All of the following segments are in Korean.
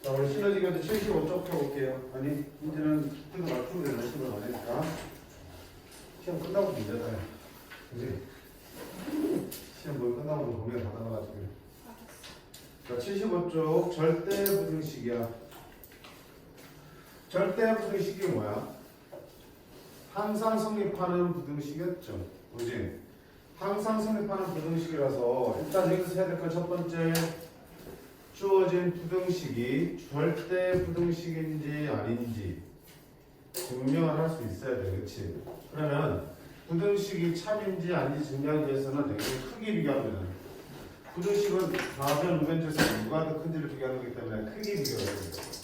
자, 우리 시너지 교재 75쪽 펴볼게요. 아니, 이제는 그거 맞추면 되는 시간 아니니까. 시험 끝나고 문제다. 그지? 시험 뭐 끝나고 보면 다 나가가지고. 자, 75쪽 절대 부등식이야. 절대 부등식이 뭐야? 항상 성립하는 부등식이었죠. 그지? 항상 성립하는 부등식이라서 일단 여기서 해야 될 건 첫 번째, 주어진 부등식이 절대 부등식인지 아닌지 증명을 할 수 있어야 돼. 그치? 그러면 부등식이 참인지 아닌지 증명하기 위해서는 되게 크게 비교하면 돼. 부등식은 좌변, 우변 중에서 누가 더 큰지를 비교하는 거기 때문에 크게 비교를 해야 돼.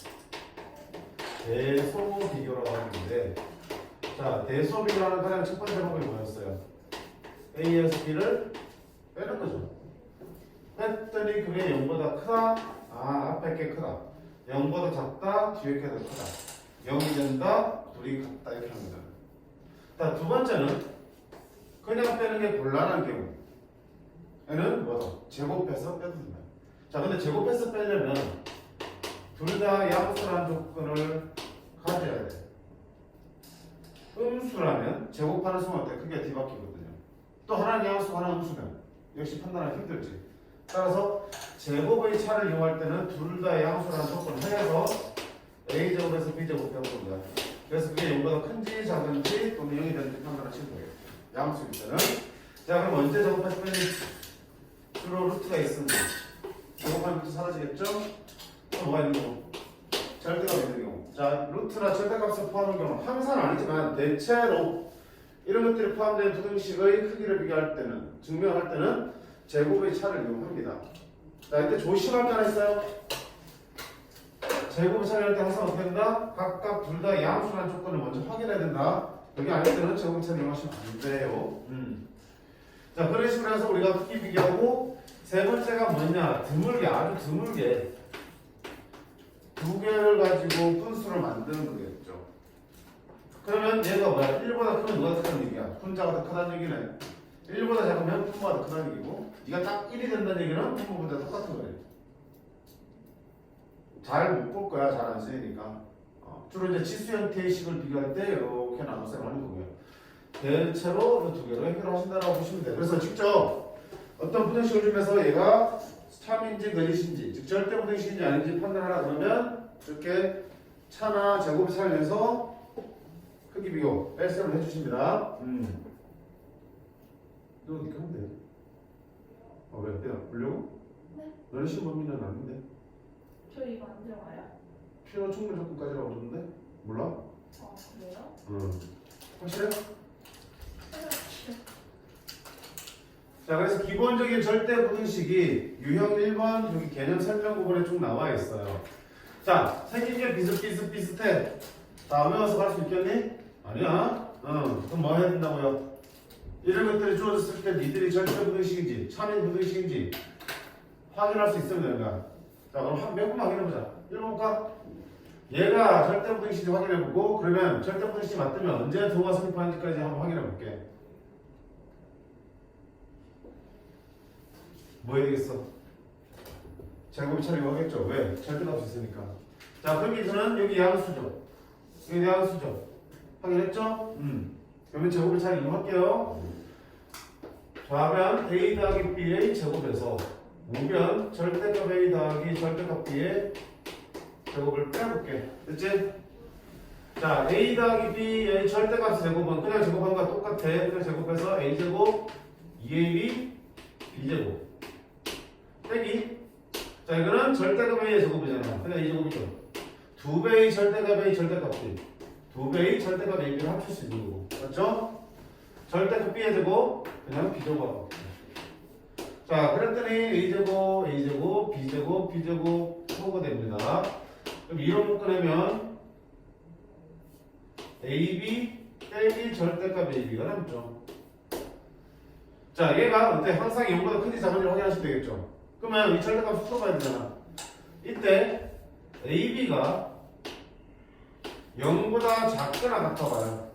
대소 비교라고 하는데, 자, 대소 비교하는 가장 첫 번째 방법이 뭐였어요? A에서 B를 빼는 거죠. 뺐더니 그게 0보다 크다? 아, 앞에 게 크다. 0보다 작다? 뒤에 게 더 크다. 0이 된다? 둘이 같다. 이렇게 하는 거잖아. 자, 두 번째는 그냥 빼는 게 곤란한 경우. 얘는 뭐다? 제곱해서 빼도 된다. 자, 근데 제곱해서 빼려면 둘 다 양수란 조건을 가져야 돼. 음수라면 제곱하는 수만 때 크게 뒤바뀌거든요. 또 하나는 양수, 하나는 음수면 역시 판단하기 힘들지. 따라서 제곱의 차를 이용할 때는 둘 다 양수라는 조건을 해서 A제곱에서 B제곱 배우는 거야. 그래서 그게 0보다 큰지 작은지 또는 0이 되는지 판단하시면 돼요. 양수일 때는. 자, 그럼 언제 제곱해서 빼니? 주로 루트가 있으면 제곱하면 루트 사라지겠죠? 또 뭐가 있는 경우? 절대값 있는 경우. 자, 루트나 절대값을 포함하는 경우는 항상 아니지만 대체로 이런 것들이 포함된 부등식의 크기를 비교할 때는, 증명할 때는 제곱의 차를 이용합니다. 자, 이때 조심할 게 하나 있어요. 제곱의 차를 할 때 항상 어떻게 된다? 각각 둘 다 양수라는 조건을 먼저 확인해야 된다. 여기 아닐 때는 제곱의 차를 이용하시면 안 돼요. 자, 그런 식으로 해서 우리가 크기 비교하고 세 번째가 뭐냐? 드물게, 아주 드물게 두 개를 가지고 분수를 만드는 거겠죠. 그러면 얘가 뭐야? 1보다 크면 누가 더 크다는 얘기야? 분자가 더 크다는 얘기네. 1보다 작으면 분모가 더 크다는 얘기고, 네가 딱 1이 된다는 얘기는 분모보다 똑같은 거래. 잘 못 볼 거야. 잘 안 쓰이니까. 주로 이제 치수 형태의 식을 비교할 때 이렇게 나눠서 하는 거고요. 대체로 이 두 개로 해결하신다라고 보시면 돼요. 그래서 직접 어떤 부등식을 주면서 얘가 참인지 거짓인지, 즉 절대 부등식인지 아닌지 판단하라 그러면 이렇게 차나 제곱의 차를 내서 크기 비교, 뺄셈을 해주십니다. 너 이렇게 하면 돼. 왜? 내가 보려고? 네. 너는 신범위는 아닌데. 저 이거 안 들어가요? 필요 충분 조건까지라고 그러는데? 몰라? 아, 그래요? 확실해? 자, 그래서 기본적인 절대 부등식이 유형 1번 여기 개념 설명 부분에 쭉 나와 있어요. 자, 생긴 게 비슷비슷해. 다 외워서 갈 수 있겠니? 아니야. 그럼 뭐 해야 된다고요? 이런 것들이 주어졌을 때 니들이 절대 부등식인지 참인 부등식인지 확인할 수 있으면 되는 거야. 자, 그럼 몇 번 확인해보자. 1번 볼까? 얘가 절대 부등식인지 확인해보고, 그러면 절대 부등식이 맞으면 언제 두가 성립하는지까지 한번 확인해볼게. 뭐 해야 되겠어? 제곱이 차를 이용하겠죠. 왜? 절대값이 있으니까. 자, 그럼 이제는 여기 양수죠. 여기 양수죠. 확인했죠? 그러면 제곱의 차를 이용할게요. 좌변 A 더하기 B의 제곱에서 우변 절대값 A 더하기 절대값 B의 제곱을 빼볼게. 됐지? 자, A 더하기 B의 절대값 제곱은 그냥 제곱한 거와 똑같아. 그냥 제곱해서 A제곱, 2AB, B제곱. 빼기. 자, 이거는 절대값 A의 제곱이잖아. 그냥 A제곱이죠. 2배의 절대값 A 절대값 B. 2배의 절대값 AB를 합칠 수 있는 거고. 맞죠? 절대값 B의 제곱, 그냥 B제곱하고. 자, 그랬더니 A제곱, A제곱, B제곱, B제곱, 표가 됩니다. 그럼 이런 꺼내면 AB 빼기 절대값 AB가 남죠. 자, 얘가 어때? 항상 0보다 큰지 작은지를 확인하시면 되겠죠. 그러면 이 절대값을 풀어봐야 되잖아. 이때 AB가 0보다 작거나 같아봐요.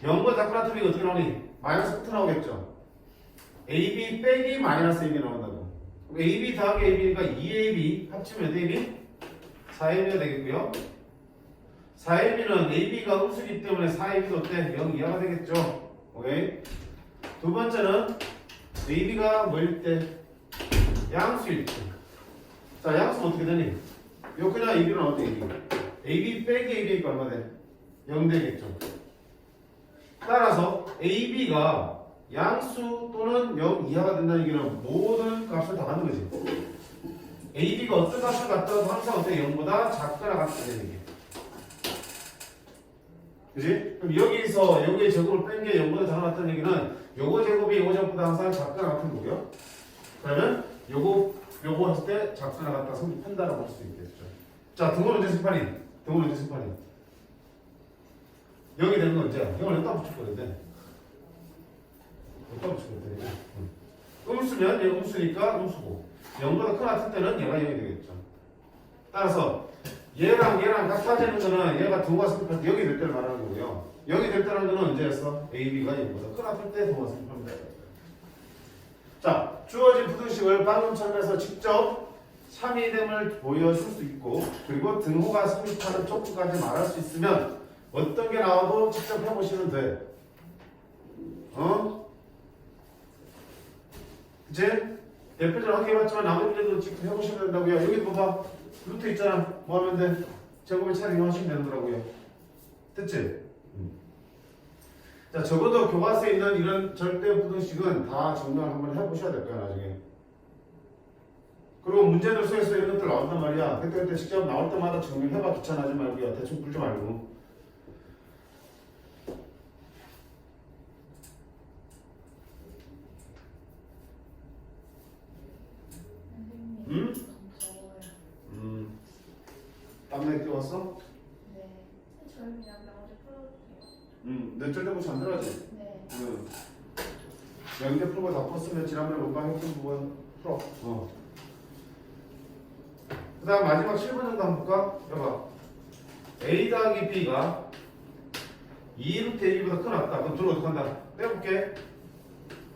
0보다 작거나 같으면 이거 어떻게 나오니? 마이너스 끝 나오겠죠. AB 빼기 마이너스 AB 나온다고. AB 더하기 AB가 2AB 합치면 몇 AB? 4ab가 되겠고요. 4ab는 ab가 음수기 때문에 4ab도 어때? 0 이하가 되겠죠. 오케이. 두 번째는 ab가 뭐일 때? 양수일 때. 자, 양수는 어떻게 되니? 요 그냥 ab는 어때? ab 빼기 ab가 얼마 돼? 0 되겠죠. 따라서 ab가 양수 또는 0 이하가 된다는 얘기는 모든 값을 다 받는 거지. ab가 어떤 값을 갖다도 항상 어때? 0보다 작거나 같다는 얘기. 그지? 그럼 여기서 여기에 제곱을 뺀 게 0보다 작거나 같다는 얘기는 요거 제곱이 요거 제곱보다 항상 작거나 같은 거고요. 그러면 요거 했을 때 작거나 같다 성립한다라고 할 수 있겠죠. 자, 등호는 언제 승판이? 등호는 언제 승판이? 0이 되는 건 언제야? 0을 여기다 붙일 거는데 여기다 붙일 거거든요. 음수면 얘 음수니까 음수고 0보다 크나 같을 때는 얘가 0이 되겠죠. 따라서 얘랑 같아지는 거는 얘가 등호가 성립할 때 0이 될 때를 말하는 거고요. 0이 될 때라는 거는 언제였어? AB가 0보다 크나 같을 때 등호가 성립합니다. 자, 주어진 부등식을 방금처럼 해서 직접 참이됨을 보여줄 수 있고 그리고 등호가 성립하는 조건까지 말할 수 있으면 어떤 게 나와도 직접 해보시면 돼. 그치? 대표적으로 하게 해봤지만 나머지 문제도 직접 해보시면 된다고요. 여기도 봐봐. 루트 있잖아. 뭐 하면 돼? 제곱의 차례 이용하시면 되는 거라고요. 됐지? 자, 적어도 교과서에 있는 이런 절대 부등식은 다 정리를 한번 해보셔야 될 거야, 나중에. 그리고 문제들 속에서 이런 것들 나온단 말이야. 그때 직접 나올 때마다 정리해봐. 귀찮아하지 말고요. 대충 풀지 말고. 응? 땀내 끼웠어? 네. 저희 그냥 나머지 풀어도 돼요? 내 절대부시 안 들어가지? 네. 연계 풀고 다 풀었으면 지난번에 문방 했던 부분 풀어. 그 다음 마지막 7번 정도 한번 볼까? 여봐. A 더하기 B가 2루트 AB보다 크다. 그럼 둘 어떻게 한다? 빼볼게.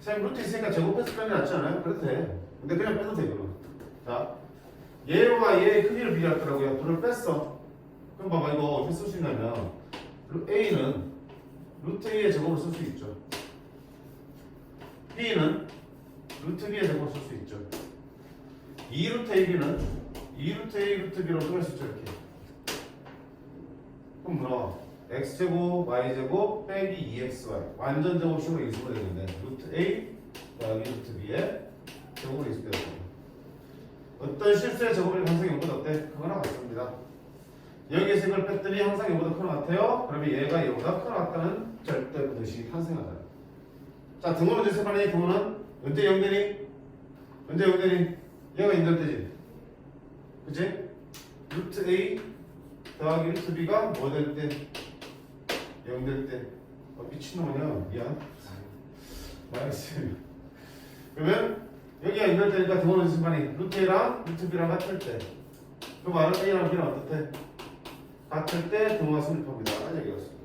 선생님 루트 있으니까 제곱해서 빼는 게 낫지 않아요? 그래도 돼. 근데 그냥 빼도 돼, 이거는. 자, 얘와 얘의 크기를 비교했더라고요. 둘을 뺐어. 그럼 봐봐, 이거 어떻게 쓸 수 있냐면 A는 루트 A의 제곱을 쓸 수 있죠. B는 루트 B의 제곱을 쓸 수 있죠. 2루트 AB는 2루트 A 루트 B로 쓸 수 있죠, 이렇게. 그럼 뭐 나와? x제곱, y제곱, 빼기 2xy. 완전 제곱식으로 인수가 되는데 루트 A 더하기 루트 B의 제곱으로 인수되었습니다. 어떤 실수의 제곱일 가능성이 0보다 어때? 그거나 같습니다. 여기에서 이걸 뺐더니 항상 0보다 큰 것 같아요. 그러면 얘가 0보다 큰 것 같다는 절대 부등식이 탄생하잖아요. 자, 등호는 언제 세판이니? 등호는 언제 0 되니? 언제 0 되니? 얘가 0 될 때지. 그치? 루트 A 더하기 루트 B가 뭐 될 때? 0 될 때. 미친놈이야. 미안. 마이너스. 그러면 여기가 0 될 때니까 등호는 언제 세판이? 루트 A랑 루트 B랑 같을 때. 그 말은 A랑 B랑 어떻대? 같을 때 등호가 성립합니다. 라는 얘기였습니다.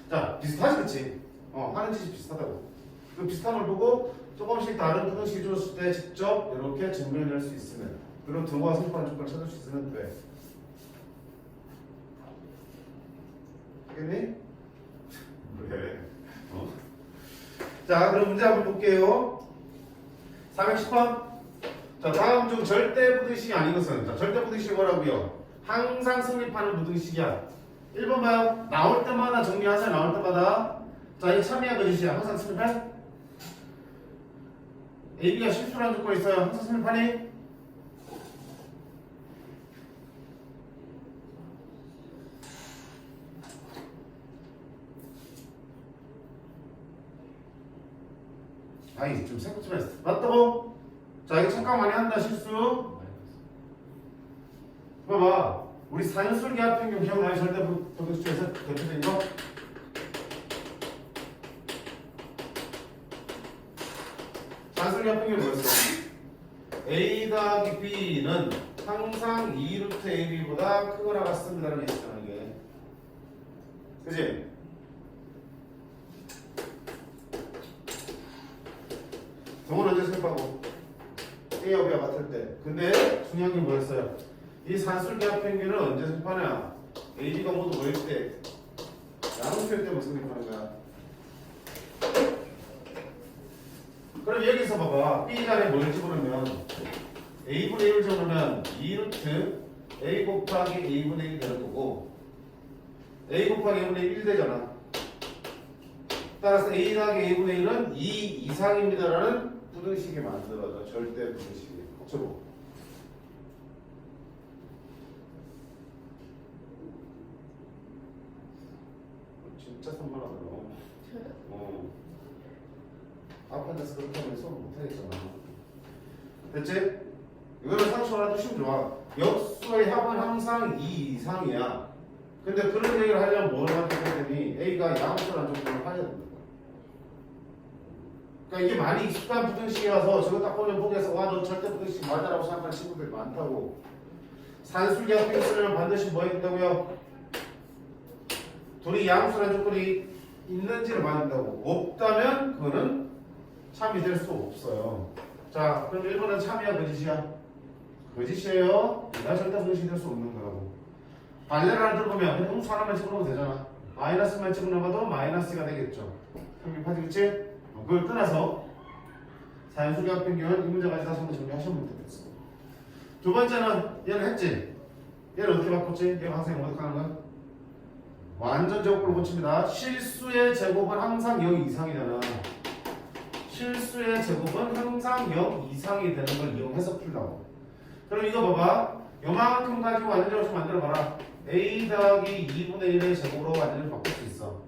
자, 비슷하지, 그치? 하는 짓이 비슷하다고. 그 비슷한 걸 보고 조금씩 다른 부등식이 주었을 때 직접 이렇게 증명해낼 수 있으면, 그리고 등호가 성립하는 조건을 찾을 수 있으면 돼. 알겠니? 그래. 자, 그럼 문제 한번 볼게요. 410번. 자, 다음 중 절대 부등식이 아닌 것은, 자, 절대 부등식이 뭐라고요? 항상 성립하는 부등식이야. 1번 봐요. 나올 때마다 정리하세요. 나올 때마다. 자, 이 참이야 거짓이야. 항상 성립해? AB가 실수라는 조건이 있어요. 항상 성립하니? 아니, 좀 생각 좀 했어. 맞다고? 자, 이거 착각 많이 한다, 실수. 봐봐. 우리 사연술기 같은 경우 기억나요? 절대 부등식 중에서 대표적인 거? 사연술기 같은 경우 뭐였어? A 더하기 B는 항상 2루트 AB보다 크거나 같습니다라는 게 있잖아, 이게. 그치? 등호는 언제 생각하고 A와 B와 같을 때. 근데 중요한 게 뭐였어요? 이 산술계합 평균을 언제 성립하냐? A, B가 모두 모일 때 나눗표 때문에 성립하는 거야. 그럼 여기서 봐봐. B 자리에 뭘 집어넣으면 A분의 1을 집어넣으면 2루트 A 곱하기 A분의 1 되는 거고 A 곱하기 A분의 1 되잖아. 따라서 A 더하기 A분의 1은 2 이상입니다라는 부등식이 만들어져. 절대 부등식이. 적어. 진짜 산만하더라. 앞에 데서 그렇게 하면 수업 못하겠잖아. 됐지? 이거는 상식으로 하시면 좋아. 역수의 합은 항상 2 이상이야. 근데 그런 얘기를 하려면 뭘 하게 되니 A가 양수라는 정도를 하야 된다. 그러니까 이게 많이 익숙한 부등식이라서 저거 딱 보면 보기에서 와 너 절대 부등식 맞아라고 생각하는 친구들이 많다고. 산술계합 평균 쓰려면 반드시 뭐 해야 된다고요? 둘이 양수라는 조건이 있는지를 봐야 된다고. 없다면 그거는 참이 될 수 없어요. 자, 그럼 1번은 참이야 거짓이야? 거짓이에요. 내가 절대 부등식이 될 수 없는 거라고. 발레를 하나 들어보면 그냥 음수 하나만 집어넣으면 되잖아. 마이너스만 집어넣어도 마이너스가 되겠죠. 평균파지겠지? 그걸 떠나서 자연수계합 평균 이 문제까지 다시 한번 정리하시면 되겠어. 두 번째는 얘를 했지? 얘를 어떻게 바꿨지? 얘가 항상 어떻게 하는 거야? 완전 제곱으로 고칩니다. 실수의 제곱은 항상 0 이상이잖아. 실수의 제곱은 항상 0 이상이 되는 걸 이용해서 풀라고. 그럼 이거 봐봐. 요만큼 가지고 완전히 만들어봐라. A 더하기 2분의 1의 제곱으로 완전히 바꿀 수 있어.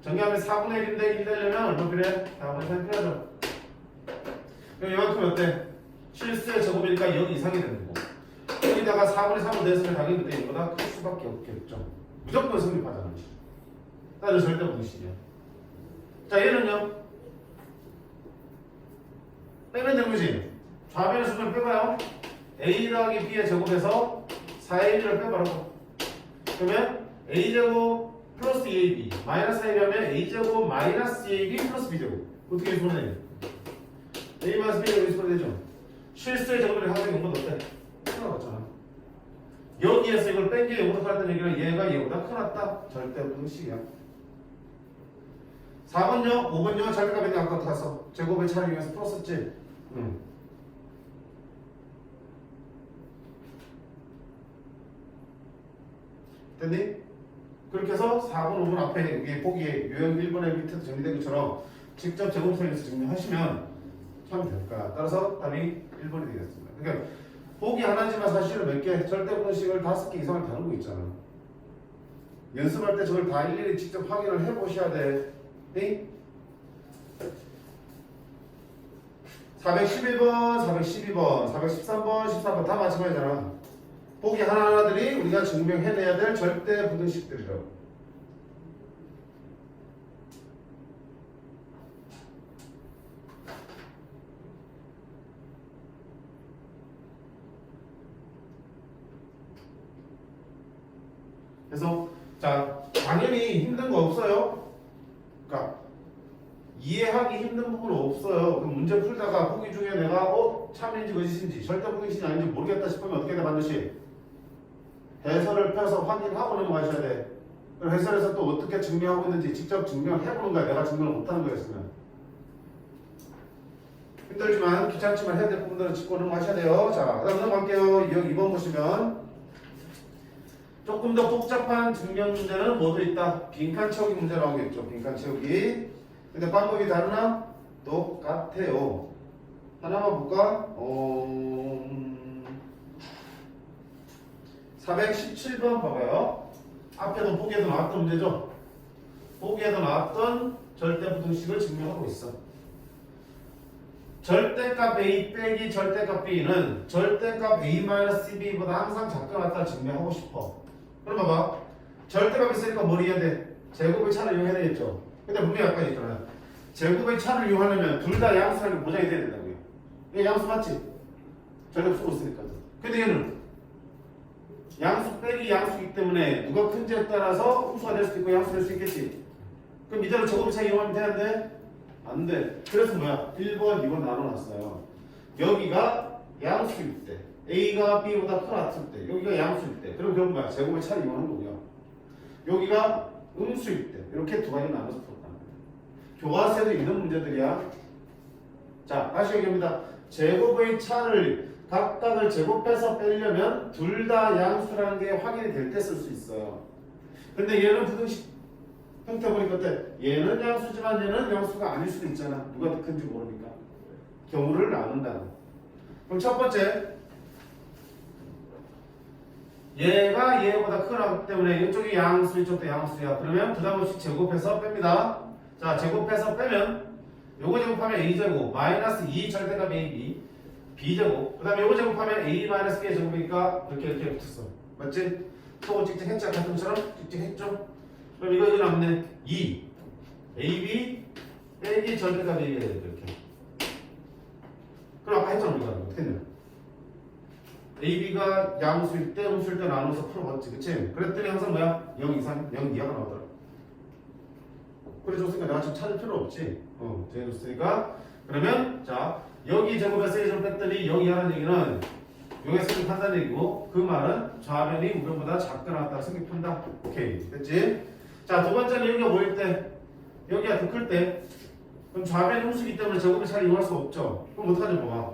정리하면 4분의 1인데 1 되려면 얼마 필요해? 4분의 3 필요하죠. 그럼 이만큼 어때? 실수의 제곱이니까 0 이상이 되는 거고. 여기다가 4분의 3을 내서는 당연히 그때 이거보다 클 수밖에 없겠죠. 무조건 성립하자는 거지. 따라서 절대 부등식이야. 자, 얘는요? 빼면 되는 거지. 좌변의 수를 빼봐요. A 더하기 B의 제곱에서 4의 1을 빼봐라고. 그러면 A제곱 플러스 2AB 마이너스 4AB 하면 A제곱 마이너스 2AB 플러스 B제곱. 어떻게 손해? A 마이너스 B가 여기 손해 되죠? 실수의 제곱을 항상 이건 어때? 틀어놨잖아. 여기에서 이걸 뺀 게 0보다 크다는 얘기는 얘가 0보다 크다. 절대 부등식이야. 4번요? 5번요? 절대값인데 아까 어떻게 제곱의 차를 이용해서 풀었었지? 됐니? 그렇게 해서 4번, 5번 앞에 여기 보기에 유형 1번의 밑에도 정리된 것처럼 직접 제곱선에서 정리하시면 참 될 거야. 따라서 답이 1번이 되겠습니다. 그러니까 보기 하나지만 사실은 몇 개, 절대 부등식을 5개 이상을 다루고 있잖아. 연습할 때 저걸 다 일일이 직접 확인을 해보셔야 돼. 네? 411번, 412번, 413번, 14번 다 마찬가지잖아. 보기 하나하나들이 우리가 증명해내야 될 절대 부등식들이라고. 그래서 자, 당연히 힘든 거 없어요. 그러니까 이해하기 힘든 부분은 없어요. 그럼 문제 풀다가 보기 중에 내가 참인지 거짓인지 절대 부등식이 아닌지 모르겠다 싶으면 어떻게 돼? 반드시 해설을 펴서 확인하고 넘어가셔야 돼. 그럼 해설에서 또 어떻게 증명하고 있는지 직접 증명해보는 거야. 내가 증명을 못하는 거였으면. 힘들지만 귀찮지만 해야 될 부분들은 짚고 넘어가셔야 돼요. 자, 그 다음 넘어갈게요. 2번 보시면 조금 더 복잡한 증명 문제는 뭐도 있다? 빈칸 채우기 문제 나오겠죠. 빈칸 채우기. 근데 방법이 다르나? 똑같아요. 하나만 볼까? 417번 봐봐요. 앞에도 보기에도 나왔던 문제죠. 보기에도 나왔던 절대부등식을 증명하고 있어. 절대값 A 빼기 절대값 B는 절대값 A-CB보다 항상 작게 나왔다 증명하고 싶어. 그럼 봐봐. 절대값 있으니까 뭘 해야 돼? 제곱의 차를 이용해야 되겠죠. 근데 분명히 아까 있잖아요. 제곱의 차를 이용하려면 둘 다 양수라는 게 보장이 돼야 된다고요. 얘 양수 맞지? 절대값 쓰고 있으니까. 근데 얘는 양수 빼기 양수이기 때문에 누가 큰지에 따라서 음수가 될 수도 있고 양수가 될 수 있겠지. 그럼 이대로 제곱의 차 이용하면 되는데 안 돼. 그래서 뭐야? 1번, 2번 나눠놨어요. 여기가 양수일 때 A가 B보다 크았을 때 여기가 양수일 때 그럼 결국 뭐야? 제곱의 차를 이용하는 거고요. 여기가 음수일 때 이렇게 두 가지 나눠서 풀었다는 거예요. 교과서에도 있는 문제들이야. 자, 다시 얘기합니다. 제곱의 차를 각각을 제곱해서 빼려면 둘 다 양수라는 게 확인이 될 때 쓸 수 있어요. 근데 얘는 부등식 형태 보니까 어때? 얘는 양수지만 얘는 양수가 아닐 수도 있잖아. 누가 더 큰지 모르니까. 경우를 나눈다는. 그럼 첫 번째, 얘가 얘보다 크기 때문에 이쪽이 양수, 이쪽도 양수야. 그러면 부담없이 제곱해서 뺍니다. 자, 제곱해서 빼면 요거 제곱하면 a제곱 마이너스 2 절대값 ab b제곱 그 다음에 요거 제곱하면 a 마이너스 b의 제곱이니까 이렇게 붙었어. 맞지? 또 찍찍 했죠? 같은처럼 찍찍 했죠? 그럼 이거 남네 2 ab 빼기 절대값 ab가 돼 이렇게. 그럼 아까 했잖아 우리가 어떻게 했냐? ab가 양수일 때 음수일 때 나눠서 풀어봤지 그치? 그랬더니 항상 뭐야? 0 이상 0 이하가 나오더라. 그래 줬으니까 내가 지금 찾을 필요 없지. 정해줬으니까 그러면 자 여기 제곱에서 1점 뺐더니 0 이하라는 얘기는 여기에 성립한다는 얘기고 그 말은 좌변이 우변보다 작게 나왔다 성립한다. 오케이 됐지? 자 두 번째는 여기가 뭐일 때? 여기가 더 클 때 그럼 좌변이 음수기 때문에 제곱을 잘 이용할 수 없죠. 그럼 어떡하지 봐봐.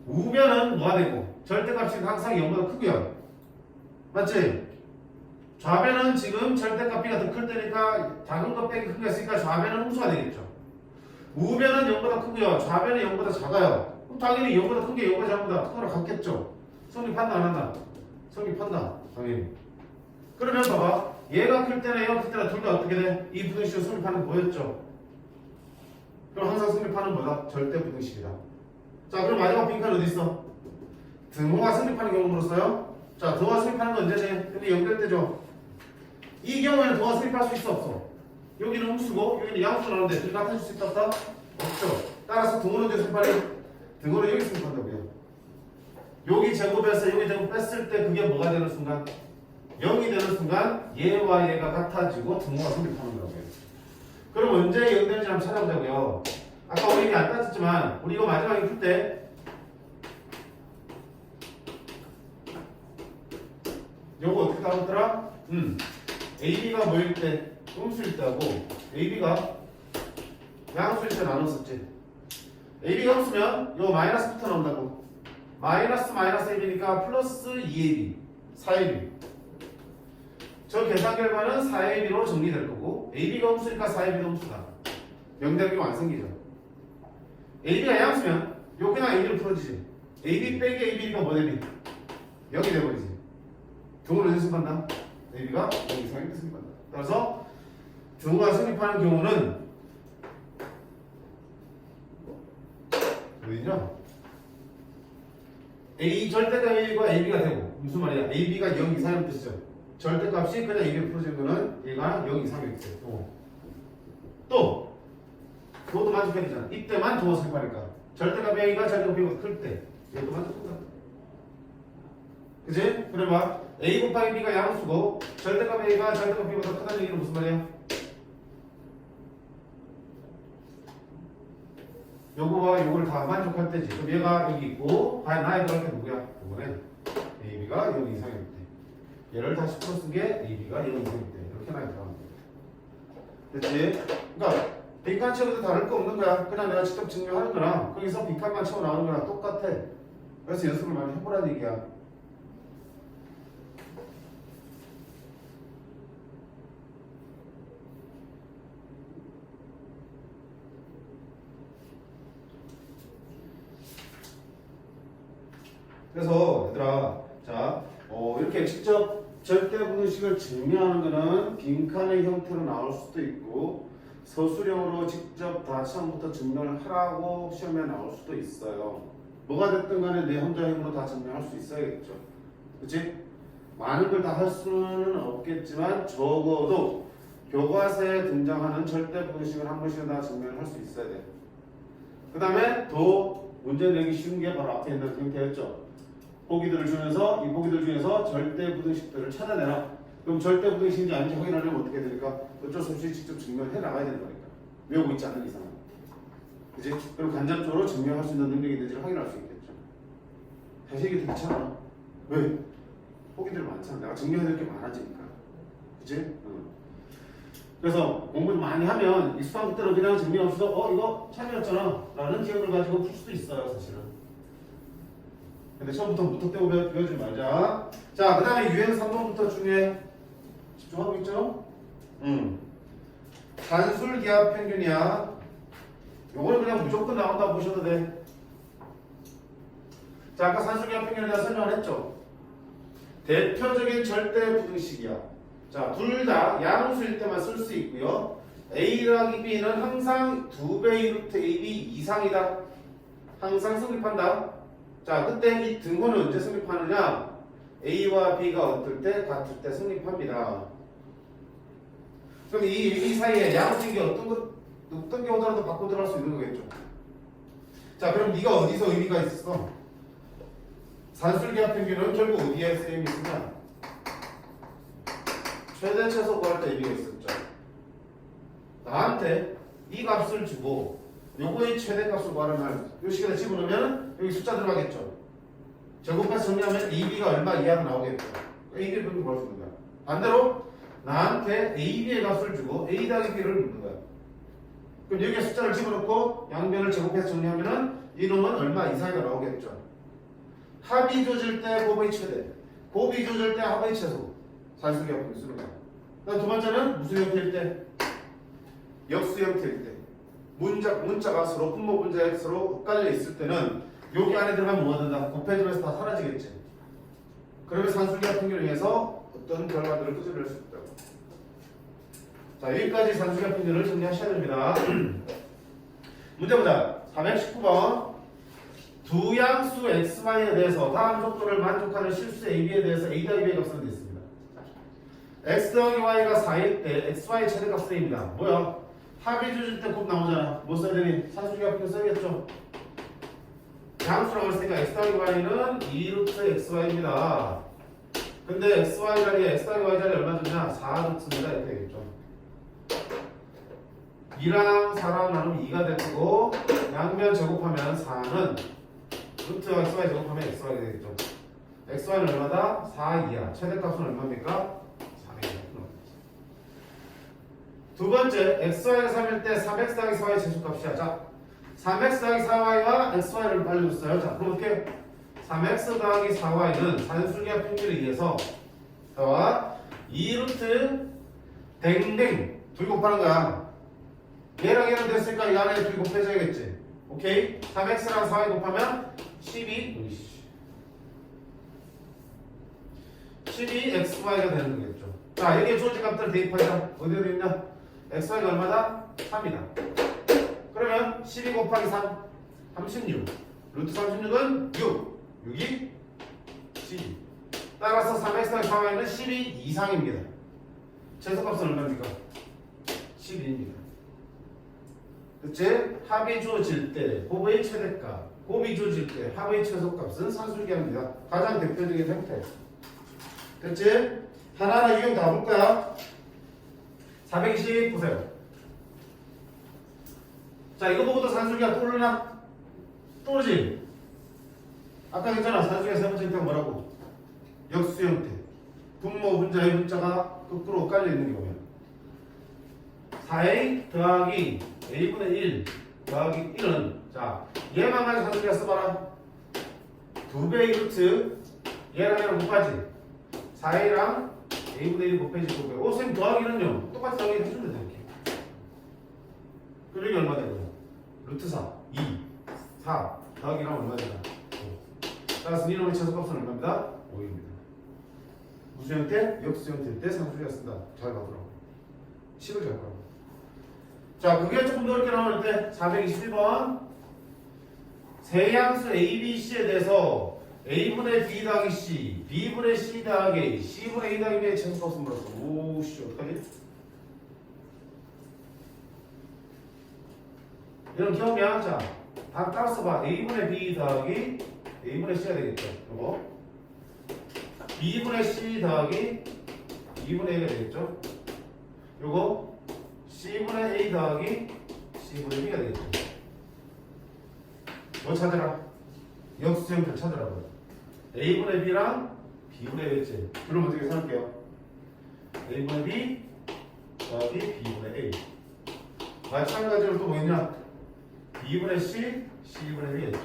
우변은 뭐가 되고 절대값이 항상 0보다 크고요. 맞지? 좌변은 지금 절대값 b가 더 클 때니까 작은 것 빼기 큰 거 있으니까 좌변은 음수가 되겠죠. 우변은 0보다 크고요. 좌변은 0보다 작아요. 그럼 당연히 0보다 큰 게 0보다 작은 거다. 크거나 같겠죠. 성립한다 안 한다? 성립한다. 당연히. 그러면 봐봐. 얘가 클 때나 얘가 클 때나 둘 다 어떻게 돼? 이 부등식을 성립하는 거 보였죠? 그럼 항상 성립하는 뭐다? 절대 부등식이다. 자 그럼 마지막 빈칸 어디 있어? 등호가 성립하는 경우로 써요. 자 등호가 성립하는 건 언제지? 근데 연결되죠? 이 경우에는 등호가 성립할 수 있어 없어? 여기는 음수고 여기는 양수 나오는데 둘 같아질 수 있다 없다? 없죠. 따라서 등호는 어디서 성립하니? 등호는 여기 성립한다고요. 여기 제곱에서 여기 제곱 뺐을 때 그게 뭐가 되는 순간? 0이 되는 순간 얘와 얘가 같아지고 등호가 성립하는 거라고요. 그럼 언제 0 되는지 한번 찾아보자고요. 아까 우리 안 따졌지만 우리 이거 마지막에 풀 때 요거 어떻게 나왔더라? AB가 뭐일 때? 음수일 때 하고 AB가 양수일 때 나눴었지. AB가 음수면 요 마이너스부터 나온다고. 마이너스 AB니까 플러스 2AB 4AB. 저 계산 결과는 4AB로 정리될 거고 AB가 음수니까 4AB도 음수다. 명대학이 완성기죠. AB가 양수면 여기나 AB로 풀어지지. AB 빼기 AB니까 뭐 되니? 0이 돼버리지. 등호를 어디서 성립한다? AB가 0 이상일 때 성립한다. 따라서 등호가 성립하는 경우는 어디냐? A 절대값 A가 AB가 되고 무슨 말이야? AB가 0 이상이라는 뜻이죠. 절대값이 그냥 AB로 풀어지는 거는 얘가 0 이상일 때. 또 그것도 만족해야 되잖아. 이때만 등호 성립하니까 절대값 A가 절대값 B보다 클 때 얘도 만족한다. 그치? 그래 봐. A 곱하기 B가 양수고 절대값 A가 절대값 B보다 크다는 얘기는 무슨 말이야? 요거와 요거를 다 만족할 때지. 그럼 얘가 여기 있고 과연 나의 들어갈 때 누구야? 이번엔 AB가 0 이상일 때. 얘를 다시 풀어쓴 게 AB가 0 이상일 때. 이렇게 나의 들어갑니다. 됐지? 그러니까 빈칸 채워도 다를 거 없는 거야. 그냥 내가 직접 증명하는 거나 거기서 빈칸만 채워 나오는 거랑 똑같아. 그래서 연습을 많이 해보라는 얘기야. 그래서 얘들아 자 이렇게 직접 절대분식을 증명하는 거는 빈칸의 형태로 나올 수도 있고 서술형으로 직접 다 처음부터 증명을 하라고 시험에 나올 수도 있어요. 뭐가 됐든 간에 내 혼자 힘으로 다 증명할 수 있어야겠죠. 그치? 많은 걸 다 할 수는 없겠지만 적어도 교과서에 등장하는 절대분식을 한 번씩은 다 증명을 할 수 있어야 돼. 그 다음에 더 문제 내기 쉬운 게 바로 앞에 있는 형태였죠. 보기들을 주면서 이 보기들 중에서 절대 부등식들을 찾아내라. 그럼 절대 부등식인지 아닌지 확인하려면 어떻게 해야 되니까 어쩔 수 없이 직접 증명해 나가야 되는 거니까. 외우고 있지 않는 이상은. 그지? 그럼 간접적으로 증명할 수 있는 능력이 있는지를 확인할 수 있겠죠. 다시 얘기 괜찮아. 왜? 보기들 많잖아. 내가 증명해야 될 게 많아지니까. 그치? 응. 그래서 공부 많이 하면 익숙한 것들은 그냥 증명 없어서 이거 참이었잖아 라는 기억을 가지고 풀 수도 있어요 사실은. 근데 처음부터 무턱대고 배워주지 말자. 자, 그 다음에 유행 3번부터 중에 집중하고 있죠? 단술기압 평균이야. 요거는 그냥 무조건 나온다 보셔도 돼. 자, 아까 산술기압 평균에 대해서 설명을 했죠. 대표적인 절대 부등식이야. 자, 둘 다 양수일 때만 쓸 수 있고요. A 더하기 B는 항상 2배의 루트 AB 이상이다. 항상 성립한다. 자, 그때 이 등호는 언제 성립하느냐? A와 B가 어떨 때? 같을 때 성립합니다. 그럼 이 사이에 양수인 게 어떤 게 오더라도 바꿔 들어갈 수 있는 거겠죠. 자, 그럼 네가 어디서 의미가 있었어? 산술기압 평균은 결국 어디에 쓰임이 있으냐? 최대 최소 구할 때 의미가 있었죠. 나한테 이 값을 주고 요거의 최대 값을 구하려면 요 시간에 집어넣으면 여기 숫자 들어가겠죠. 제곱해서 정리하면 AB가 얼마 이하로 나오겠죠. AB를 그렇게 구할 수 있는 거야. 반대로 나한테 AB의 값을 주고 A 더하기 B를 묻는 거야. 그럼 여기에 숫자를 집어넣고 양변을 제곱해서 정리하면은 이놈은 얼마 이상이 나오겠죠. 합이 조질 때 곱의 최대, 곱이 조질 때 합의 최소. 산술기압 평균 쓰는 거야. 그다음 두 번째는 무슨 형태일 때? 역수 형태일 때. 문자가 서로 분모 분자에 서로 엇갈려 있을 때는 여기 안에 들어가면 뭐가 된다? 곱해지면서 다 사라지겠지. 그러면 산술기압 평균을 위해서 어떤 결과들을 끄집어낼 수 있다고. 자, 여기까지 산술기압 평균을 정리하셔야 됩니다. 문제 보자. 419번. 두 양수 xy에 대해서 다음 조건을 만족하는 실수 ab에 대해서 a 더하기 b의 값은 됐습니다. x 더하기 y가 4일 때 xy 최대값 A입니다. 뭐야? 합이 주질 때 곱 나오잖아. 뭐 써야 되니? 산술기압 평균 써야겠죠? 양수라고 했으니까 x 더하기 y는 2루트 xy입니다. 근데 xy 자리에 x 더하기 y 자리에 얼마 주냐? 4루트입니다. 이렇게 되겠죠. 2랑 4랑 나누면 2가 될 거고 양변 제곱하면 4는 루트 xy 제곱하면 xy가 되겠죠. xy는 얼마다? 4 이하. 최대값은 얼마입니까? 400이야. 두 번째, xy가 3일 때 3x 더하기 4y 최소값이야. 자, 3x 더하기 4y와 xy를 알려줬어요. 자, 그럼 어떻게? 3x 더하기 4y는 산술기압 평균에 의해서 자, 2루트 댕댕 둘 곱하는 거야. 얘랑 얘랑 됐으니까 이 안에 둘 곱해줘야겠지. 오케이? 3x랑 4y 곱하면 12xy가 되는 거겠죠. 자, 여기에 주어진 값들 대입하자. 어디에 있냐? xy가 얼마다? 3이다. 그러면 12 곱하기 3, 36. 루트 36은 6. 6이 12. 따라서 3x 더하기 4y는 12 이상입니다. 최소값은 얼마입니까? 12입니다. 그치? 합이 주어질 때 곱의 최대값, 곱이 주어질 때 합의 최소값은 산술기압입니다. 가장 대표적인 형태. 그치? 하나하나 유형 다 볼 거야. 420 보세요. 자, 이거 보고도 산술기압 떠오르나? 떠오르지? 아까 했잖아. 산술기압 세 번째 형태가 뭐라고? 역수 형태. 분모 분자의 분자가 거꾸로 깔려 있는 경우야. 4a 더하기 a분의 1 더하기 1은 자, 얘만 가지고 산술기압 써봐라. 2배의 루트 얘랑 얘랑 곱하지. 4a랑 a분의 1 곱해지 2배. 선생님 더하기는요 똑같이 더하기 해주면 돼. 이렇게. 그럼 이게 얼마 되고? 루트 4 2 4 더하기랑 얼마 되나? 5. 따라서 이놈의 최소값은 얼마입니다? 5입니다. 무슨 형태? 역수 형태일 때 산술기압 쓴다. 잘 봐보라고. 10을 잘 봐라고. 자, 그게 조금 더 어렵게 나올 때 421번 세양수 A, B, C에 대해서 A분의 B 더하기 C, B분의 C 더하기 A, C분의 A 더하기 B의 최소값은 물었어. 오씨 어떡하지? 이런 경우야. 자, 다 따라서 봐. A분의 B 더하기 A분의 C가 되겠죠. 요거 B분의 C 더하기 B분의 A가 되겠죠. 요거 C분의 A 더하기 C분의 B가 되겠죠. 뭐 찾으라? 역수 형태를 찾으라고요. A분의 B랑 B분의 A겠지. 그럼 어떻게 계산할게요? A분의 B 더하기 B분의 A. 마찬가지로 또 뭐 있냐? B분의 C, C분의 B겠죠.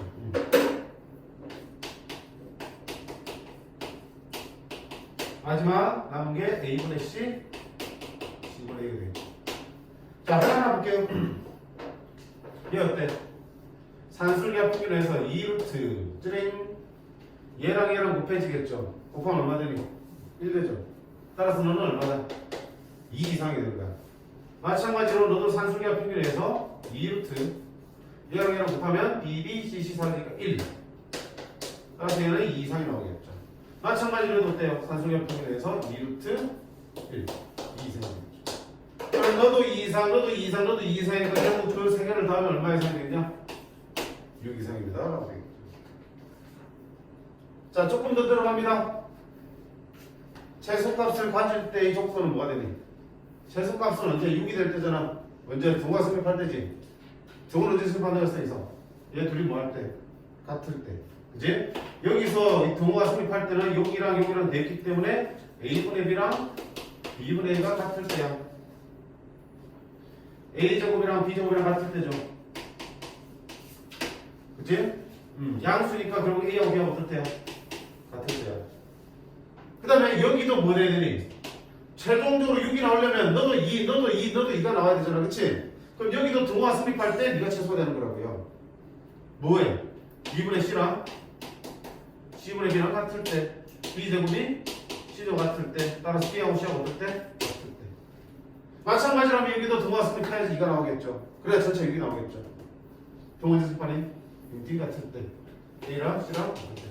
마지막 남은 게 A분의 C, C분의 A가 되겠죠. 자, 하나 볼게요. 얘 어때? 산술기하 풍기로 해서 2루트 쯔링 얘랑 곱해지겠죠. 곱하면 얼마 되니? 1 되죠. 따라서 너는 얼마다? 2 이상이 되는 거야. 마찬가지로 너도 산술기하 풍기로 해서 2루트 얘랑 곱하면 B, C, C 사니까 1. 따라서 얘는 2 이상이 나오겠죠. 마찬가지로 해도 어때요? 산술기하 풍기로 해서 2루트 1. 2 이상이 되겠죠. 그럼 너도 2 이상, 너도 2 이상, 너도 2 이상이니까 결국 그 세 개를 더하면 얼마 이상이 되겠냐? 6 이상입니다. 라고 되겠죠. 자, 조금 더 들어갑니다. 최소값을 가질 때의 족수는 뭐가 되니? 최소값은 언제 6이 될 때잖아. 언제 등호가 성립할 때지. 등호는 언제 성립한다고 했어? 얘 둘이 뭐 할 때? 같을 때. 그지? 여기서 이 등호가 성립할 때는 여기랑 여기랑 됐기 때문에 A분의 B랑 B분의 A가 같을 때야. A제곱이랑 B제곱이랑 같을 때죠. 그치? 양수니까 결국 A하고 B하고 어떨 때야? 같을 때야. 그 다음에 여기도 뭐 돼야 되니? 최종적으로 6이 나오려면 너도 2, 너도 2, 너도 2가 나와야 되잖아. 그치? 그럼 여기도 등호가 성립할 때 네가 최소화되는 거라고요. 뭐해? B분의 C랑 C분의 B랑 같을 때 B제곱이 C제곱 같을 때 따라서 B하고 C하고 어떨 때? 같을 때. 마찬가지라면 여기도 등호가 성립해야지 2가 나오겠죠. 그래야 전체 6이 나오겠죠. 등호 연습판이 D 같을 때 A랑 C랑 같을 때.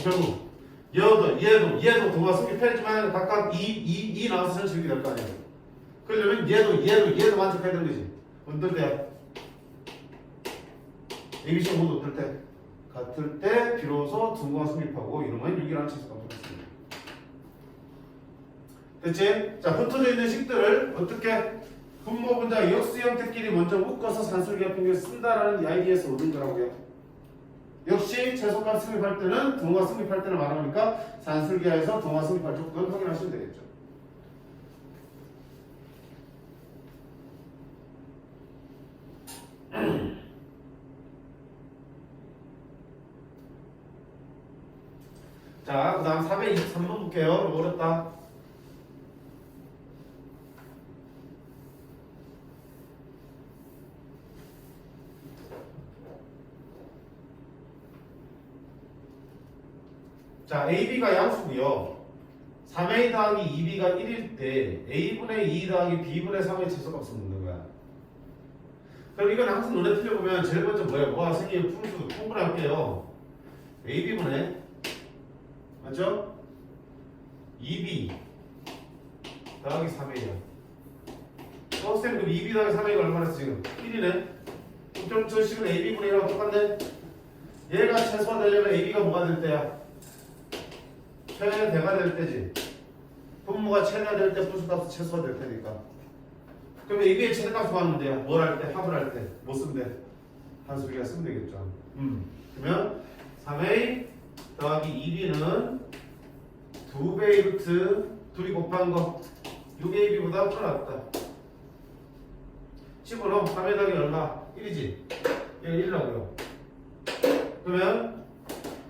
결국 얘도 등호가 성립했지만 각각 2 나와서 전체 6이 될 거 아니에요. 그러려면 얘도 만족해야 되는 거지. 어떨 때야? ABC 모두 어떨 때? 같을 때 비로소 등호가 성립하고 이놈은 6이라는 최소값을 했습니다. 됐지? 자, 흩어져 있는 식들을 어떻게 분모 분자 역수 형태끼리 먼저 묶어서 산술기하 평균을 쓴다라는 이 아이디어에서 얻은 거라고요. 역시 최소값 성립할 때는 등호가 성립할 때는 말하니까 산술기하에서 등호가 성립할 조건 확인하시면 되겠죠. 자, 그 다음 423번 볼게요. 어렵다. 자, AB가 양수고요. 3A 더하기 2B가 1일 때 A분의 2 더하기 B분의 3의 최소값을 묻는 거야. 그럼 이건 항상 눈에 틀려보면 제일 먼저 뭐야? 생긴 풍수 통분할게요. AB분의 맞죠? 2B 더하기 3A야. 쌤 그럼 2B 더하기 3A가 얼마나 했어 지금? 1이네. 그럼 저 식은 AB분의 1하고 똑같네? 얘가 최소화되려면 AB가 뭐가 될 때야? 최대가 될 때지. 분모가 최대가 될 때 분수값은 최소화 될 테니까. 그럼 AB의 최대값 구하면 돼요. 뭘 할 때? 합을 할 때. 뭐 쓰면 돼? 한수기가 쓰면 되겠죠. 그러면 3A 더하기 2B는 2배의 루트 둘이 곱한 거 6AB보다 플러났다. 집어넣어. 3A 더하기 얼마? 1이지? 얘 1이라고요. 그러면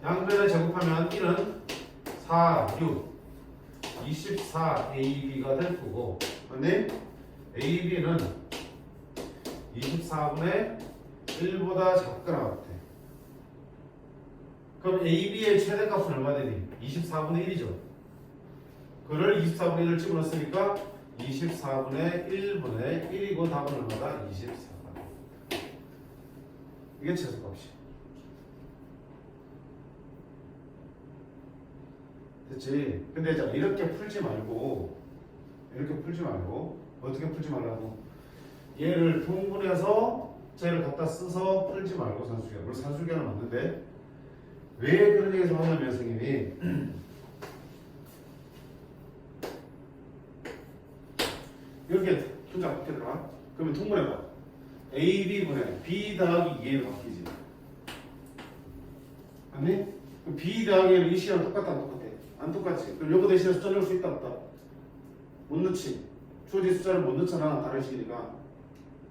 양변을 제곱하면 1은 4, 6, 24AB가 될 거고, 근데 AB는 24분의 1보다 작거나 같아. 그럼 AB의 최대값은 얼마 되니? 24분의 1이죠. 그를 24분의 1을 집어넣었으니까 24분의 1분의 1이고 답은 얼마다? 24다. 이게 최소값이야. 됐지? 근데 자 이렇게 풀지 말고 어떻게 풀지 말라고? 얘를 통분해서 쟤를 갖다 써서 풀지 말고 산수기하. 물론 산수기하는 맞는데 왜 그런 얘기를 하냐면 선생님이 이렇게 분자 바뀌게 들어가? 그러면 통분해봐. A, B분의 B 더하기 2로 바뀌지. 맞니? B 더하기 이 식이랑 똑같다 안 똑같아? 안 똑같지. 그럼 요거 대신에 숫자 넣을 수 있다 없다? 못 넣지. 주어진 숫자를 못 넣잖아. 다른 식이니까.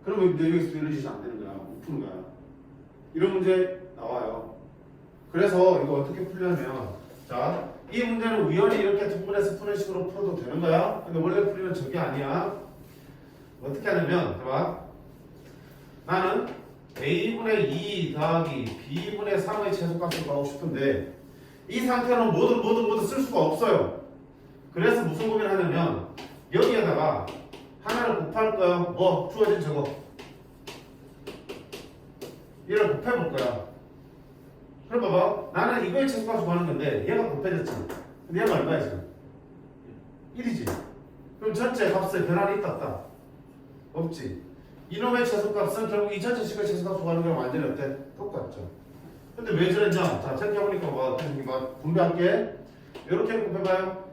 그러면 여기서 이런 식이 안 되는 거야. 못 푸는 거야. 이런 문제 나와요. 그래서 이거 어떻게 풀려면 자, 이 문제는 우연히 이렇게 등분해서 푸는 식으로 풀어도 되는 거야. 근데 원래 풀리는 저게 아니야. 어떻게 하냐면 봐봐. 나는 a분의 2 더하기 b분의 3의 최소값을 구하고 싶은데 이 상태는 모두 쓸 수가 없어요. 그래서 무슨 고민을 하냐면 여기에다가 하나를 곱할 거야. 뭐 주어진 저거 얘를 곱해볼 거야. 그럼 봐봐. 나는 이거의 최소값을 구하는 건데 얘가 곱해졌잖아. 근데 얘가 얼마야 지금? 1이지. 그럼 전체 값에 변화는 있다 없다? 없지. 이놈의 최소값은 결국 이 전체 식의 최소값을 구하는 거랑 완전히 어때? 똑같죠. 근데 왜 저랬냐? 자, 생각해보니까 뭐 분배할게. 이렇게 곱해봐요.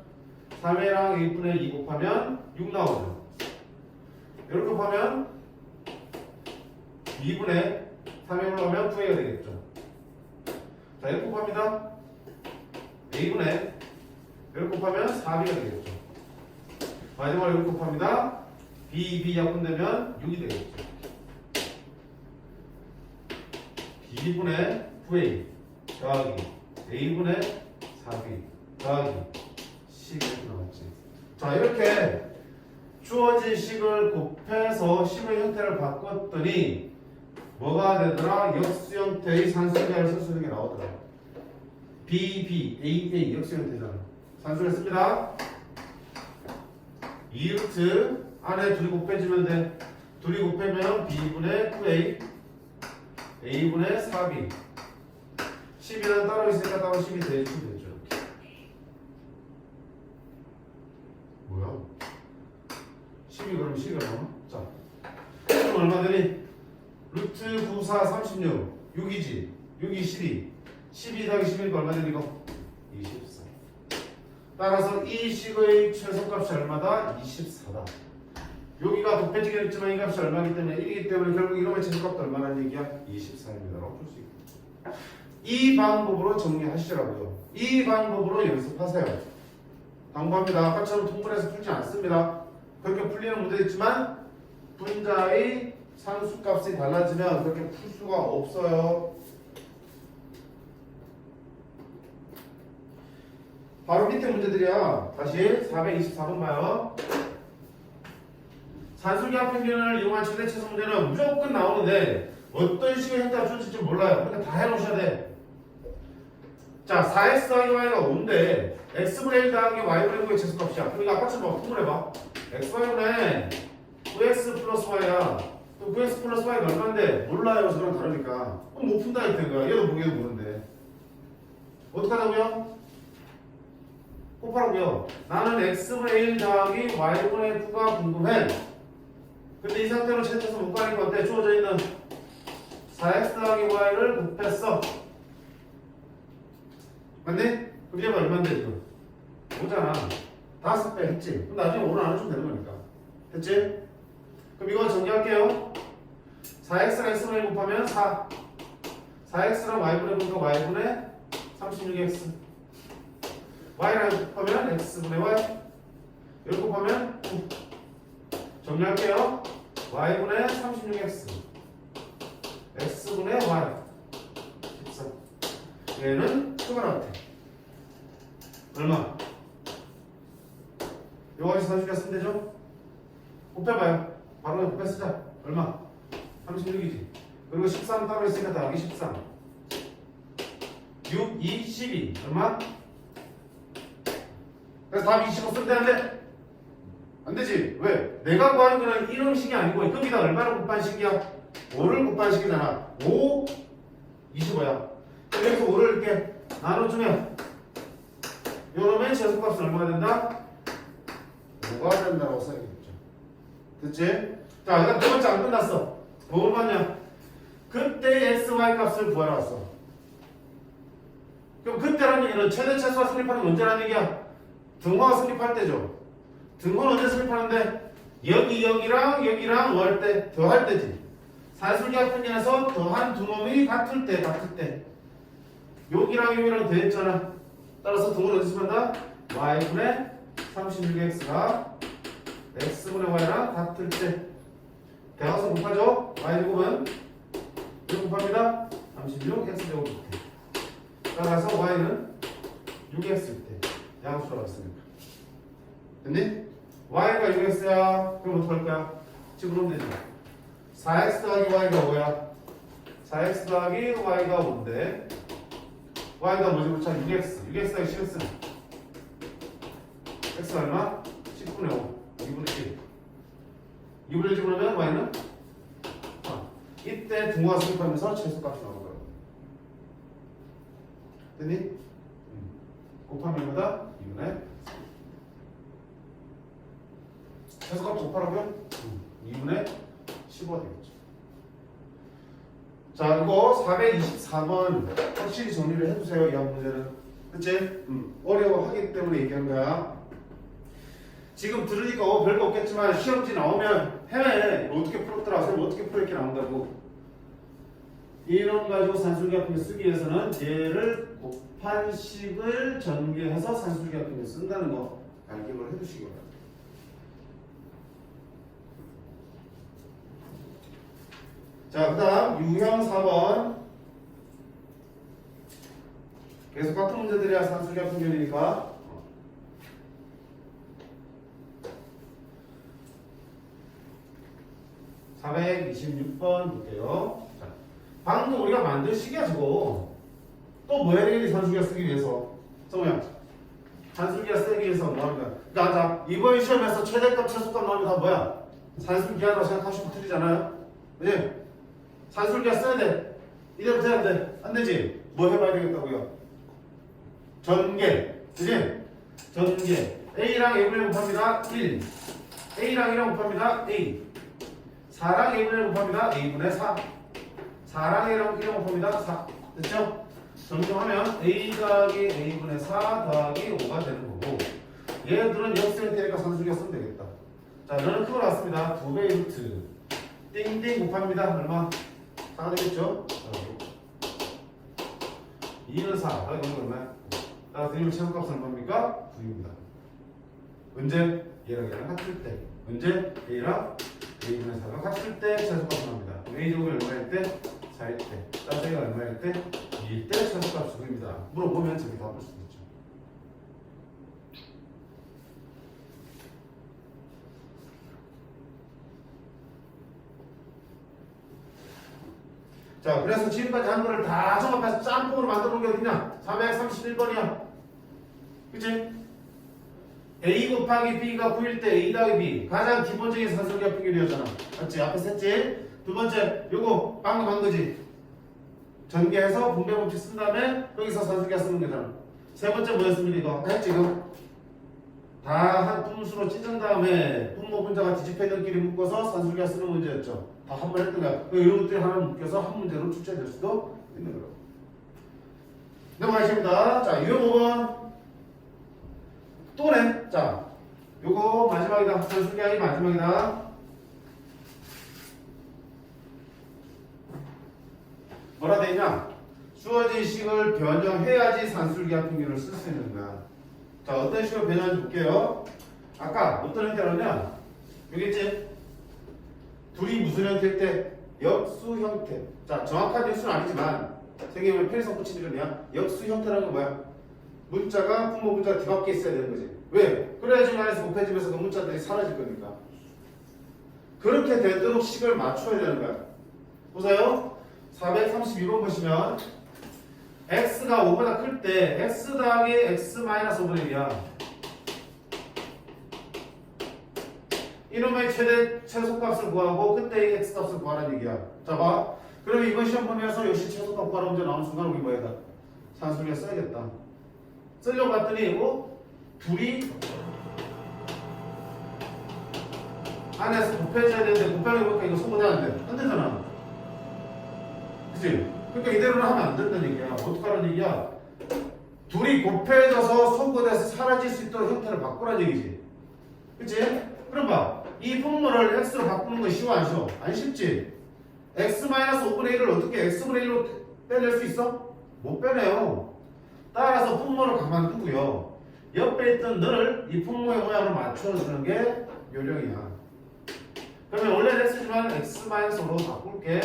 3회랑 a분의 2 곱하면 6 나오죠. 이렇게 곱하면 2분의 3에 올라오면 9a가 되겠죠. 자, 이렇게 곱합니다. a분의 이렇게 곱하면 4b가 되겠죠. 마지막으로 이렇게 곱합니다. b 약분되면 6이 되겠죠. b분의 9a 더하기 a분의 4b 더하기 10 이렇게 나왔지. 자, 이렇게 주어진 식을 곱해서 식의 형태를 바꿨더니 뭐가 되더라? 역수 형태의 산술계를 쓸 수 있는 게 나오더라. A 역수 형태잖아. 산술을 씁니다. 2루트 안에 둘이 곱해지면 돼. 둘이 곱해면 b분의 9a a분의 4b 10이는 따로 있으니까 따로 10이 대주면 되죠. 뭐야? 10이 그럼 10이 얼마? 자, 그럼 얼마 되니? 루트 9, 4, 36 6이지. 6이 12 12 더하기 11이 얼마 되니 이거? 24. 따라서 이 식의 최소값이 얼마다? 24다. 여기가 곱해지긴 했지만 이 값이 얼마이기 때문에 1이기 때문에 결국 이놈의 최소값도 얼마라는 얘기야? 24입니다 라고 볼 수 있고, 이 방법으로 정리하시라고요. 이 방법으로 연습하세요. 당부합니다. 아까처럼 통분해서 풀지 않습니다. 그렇게 풀리는 문제도 있지만 분자의 상수값이 달라지면 그렇게 풀 수가 없어요. 바로 밑에 문제들이야. 다시 424번 봐요. 산술계합 평균을 이용한 최대 최소 문제는 무조건 나오는데 어떤 식의 형태가 줄지 몰라요. 그러니까 다 해놓으셔야 돼. 자, 4x 더하기 y가 5인데 x분의 1 더하기 y분의 9의 최소값이야. 그러니까 아까처럼 통분해봐. xy분의 9x 플러스 y야. 또 9x 플러스 y가 얼마인데 몰라요. 저랑 다르니까. 그럼 못 푼다 했던 거야. 얘도 모르게 모르는데 어떻게 하자고요? 곱하라고요. 나는 x분의 1 더하기 y분의 9가 궁금해. 근데 이 상태로 채쳐서 못 가니까 어때? 주어져 있는 4x 더하기 y를 곱했어. 맞니? 그럼 얘가 얼마인데 지금? 5잖아. 5배 했지? 그럼 나중에 5를 안 해주면 되는 거니까. 됐지? 그럼 이거 정리할게요. 4x랑 x분의 1 곱하면 4. 4x랑 y분의 9가 y분의 36x. y랑 곱하면 x분의 y. 이렇게 곱하면 9. 정리할게요. y분의 36x x분의 y 14. 얘는 표가 나왔대. 얼마? 요거에서 40개 쓰면 되죠? 곱해봐요. 바로 그냥 곱해 쓰자. 얼마? 36이지. 그리고 13 따로 있으니까 더하기 13 6, 2, 12 얼마? 그래서 답 25 쓰면 되는데 안 되지. 왜? 내가 구하는 거는 이런 식이 아니고 여기다 얼마를 곱한 식이야? 5를 곱한 식이잖아. 5, 25야. 여기서 5를 이렇게 나눠주면 요놈의 최소값은 얼마가 된다? 5가 된다고 써야겠죠. 됐지? 자, 일단 두 번째 안 끝났어. 뭘 봤냐? 그때 x, y 값을 구하러 왔어. 그럼 그때라는 얘기는 최대 최소가 성립하는 게 언제라는 얘기야? 등호가 성립할 때죠. 등호는 언제 성립하는데? 여기랑 뭐 할 때? 더할 때지. 산술계합 평균에서 더한 두 놈이 같을 때. 여기랑 여기랑 더했잖아. 따라서 등을 어디서 만다? y분의 36x가 x분의 y랑 같을 때 대각선 곱하죠? y제곱은 1 곱합니다. 36 x제곱 때. 따라서 y는 6x일 때 양수로 갔으니까. 됐니? y가 6x야. 그럼 어떡할 거야? 집어넣으면 되지. 4x 더하기 y가 뭐야? 4x 더하기 y가 5인데 y가 뭐지? 그렇죠? 6x. 6x가 10x는 x가 얼마? 10분의 5. 2분의 1. 2분의 1 집어넣으면 y는? 이때 등호가 수립하면서 최소값이 나오는 거예요. 됐니? 곱하면 뭐다? 2분의 최소값 곱하라고요? 2분의 15가 되겠죠. 자, 이거 423번 확실히 정리를 해두세요. 이 한 문제는. 그치? 어려워하기 때문에 얘기하는 거야. 지금 들으니까 별거 없겠지만 시험지 나오면 해외 어떻게 풀었더라? 선생님 어떻게 풀어? 이렇게 나온다고. 이런 가지고 산술기하품을 쓰기 위해서는 얘를 곱한 식을 전개해서 산술기하품을 쓴다는 거 알기를 해두시기 바랍니다. 자, 그 다음 유형 4번. 계속 같은 문제들이야. 산술기하품 견이니까. (426번) 볼게요. 자, 방금 우리가 만든 식이야 저거. 또 뭐 해야 되겠니? 산술기하 쓰기 위해서. 성우야, 산술기하 쓰기 위해서 뭐 하는 거야? 자, 이번 시험에서 최대값 최소값 나오면 다 뭐야? 산술기하라고 생각하시면 틀리잖아요. 그지? 산술기하 써야 돼. 이대로부터 해야 돼. 안 되지? 뭐 해봐야 되겠다고요? 전개. 그지? 전개. A랑 A분의 곱합니다. 1. A랑 1랑 곱합니다. A. 4랑 A분의 곱합니다. A분의 4. 4랑 A랑 1랑 곱합니다. 4. 됐죠? 정정하면 A 더하기 A분의 4 더하기 5가 되는 거고, 얘들은 역수일 테니까 산술기하 쓰면 되겠다. 자, 너는 그거 나왔습니다. 2배의 루트. 띵띵 곱합니다. 얼마? 4가 되겠죠? 2는 4. 더하기 5는 얼마야? 따라서 드리면 최소값은 얼마입니까? 9입니다. 언제? 얘랑 얘랑 같을 때. 언제? A랑 A분의 4가 같을 때 최소값을 합니다. A제곱이 얼마일 때? 4일 때. 따라서 A가 얼마일 때? 2일 때 최소값 9입니다. 물어보면 저기 다 볼 수 있죠. 자, 그래서 지금까지 한 거를 다 종합해서 짬뽕으로 만들어 놓은 게 어딨냐? 431번이야. 그치? A 곱하기 B가 9일 때 A 더하기 B. 가장 기본적인 산술기하 비교이었잖아. 맞지? 앞에 셌지? 두 번째, 요거 방금 한 거지. 전개해서 분배 법칙 쓴 다음에 여기서 산술기하 쓰는 거잖아. 세 번째 뭐였습니까? 이거 아까 했지? 이거? 다 한 분수로 찢은 다음에 분모 분자가 뒤집혀있는끼리 묶어서 산술기하 쓰는 문제였죠. 다 한 번 했던 거야. 이런 것들이 하나 묶여서 한 문제로 출제될 수도 있는 거라고. 넘어가겠습니다. 자, 유형 5번. 또네. 자, 요거 마지막이다. 산술기하기 마지막이다. 뭐라 되냐? 주어진 식을 변형해야지 산술기하 평균을 쓸 수 있는 거야. 자, 어떤 식으로 변형하는지 볼게요. 아까 어떤 형태라면 여기 있지? 둘이 무슨 형태일 때? 역수 형태. 자, 정확한 역수는 아니지만 선생님은 편의성 붙이는 거냐? 역수 형태라는 건 뭐야? 문자가 분모 문자가 뒤바뀌어 있어야 되는 거지. 왜? 그래야지 안에서 곱해지면서 그 문자들이 사라질 거니까. 그렇게 되도록 식을 맞춰야 되는 거야. 보세요. 432번 보시면 x가 5보다 클 때 x 더하기 x 마이너스 5분의 1이야. 이놈의 최소값을 구하고 그때의 x값을 구하라는 얘기야. 자, 봐. 그러면 이번 시험 보면서 역시 최소값 구하라 문제 나오는 순간 우리 뭐야? 산술기하 써야겠다. 쓰려고 봤더니 둘이 안에서 곱해져야 되는데 곱하려니까 이거 소문이 안 돼. 안 되잖아. 그치? 그러니까 이대로는 하면 안 된다는 얘기야. 어떡하라는 얘기야? 둘이 곱해져서 소거돼서 사라질 수 있도록 형태를 바꾸라는 얘기지. 그치? 그럼 봐. 이 분모를 x로 바꾸는 건 쉬워 안 쉬워? 안 쉽지? x-5분의 1을 어떻게 x분의 1로 빼낼 수 있어? 못 빼내요. 따라서 분모를 가만두고요. 옆에 있던 너를 이 분모의 모양으로 맞춰주는 게 요령이야. 그러면 원래는 x지만 x-5로 바꿀게.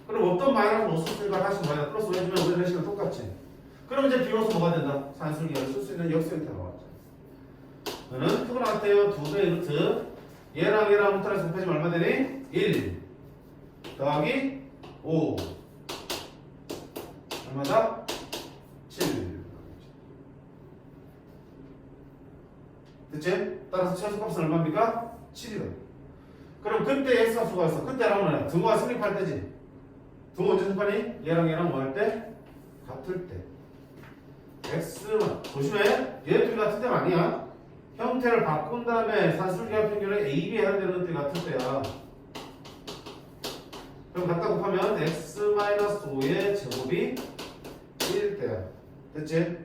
그럼 없던 마이너스 못 썼으니까 다시 마이너스 플러스 5 해주면 우리 레시가 똑같지. 그럼 이제 비로소 뭐가 된다? 산술기를 쓸 수 있는 역수형태가 나왔죠. 너는 크고 나왔대요. 2배의 루트. 얘랑 루트라서 곱해지면 얼마 되니? 1 더하기 5 얼마다? 7. 됐지? 따라서 최소값은 얼마입니까? 7이다. 그럼 그때 x값수가 있어. 그때라면 등호가 성립할 때지. 등호 언제 성립하니? 얘랑 뭐 할 때? 같을 때. x만 조심해. 얘 둘이 같은 때가 아니야. 형태를 바꾼 다음에 산술기하 평균을 a, b 해야 되는 때 같을 때야. 그럼 갖다 곱하면 x-5의 제곱이 1대야. 됐지?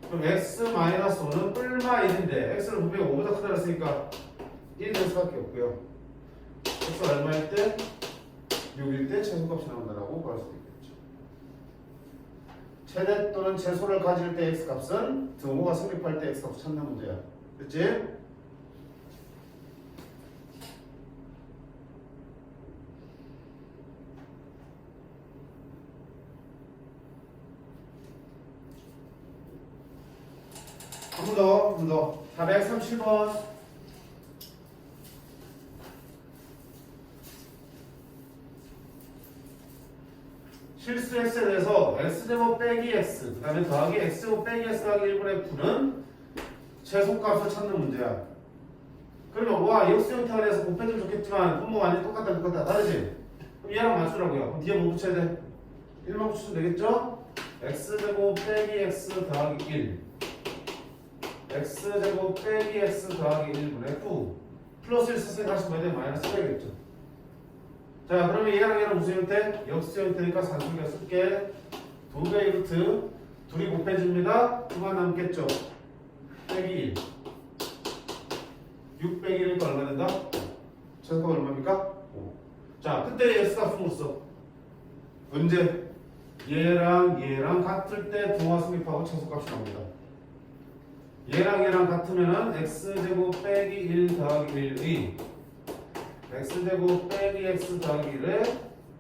그럼 x-5는 뿔마 1인데 x는 분명히 5보다 크다 그랬으니까 1 될 수밖에 없고요. x가 얼마일 때? 6일 때 최소값이 나온다라고 볼 수도 있겠죠. 최대 또는 최소를 가질 때 x값은 등호가 성립할 때 x값을 찾는 문제야. 됐지? 한 번 더. 437번. 실수 x에 대해서 x제곱 빼기 x, 그 다음에 더하기 x제곱 빼기 x 더하기 1분의 9는 최소값을 찾는 문제야. 그러면 와 역수 형태가 돼서 곱해주면 좋겠지만 분모가 완전히 똑같다. 다르지? 그럼 얘랑 맞추라고요. 그럼 뒤에 뭐 붙여야 돼? 1만 붙이면 되겠죠? x제곱 빼기 x 더하기 1 x제곱 빼기 x 더하기 1분의 9 플러스 1 썼으니까 다시 뭐야 돼? 마이너스 써야겠죠. 자 그러면 얘랑 무슨 형태? 역수 형태니까 산술기가 쓸게. 2배의 루트 둘이 곱해집니다. 9만 남겠죠. 빼기 1 6 빼기 1이니까 얼마 된다? 최소값 얼마입니까? 5. 자 그때 x값은 못 써. 언제? 얘랑 같을 때 등호가 성립하고 최소값이 나옵니다. 얘랑 같으면은 x제곱 빼기 1 더하기 1의 x제곱 빼기 x 더하기 1에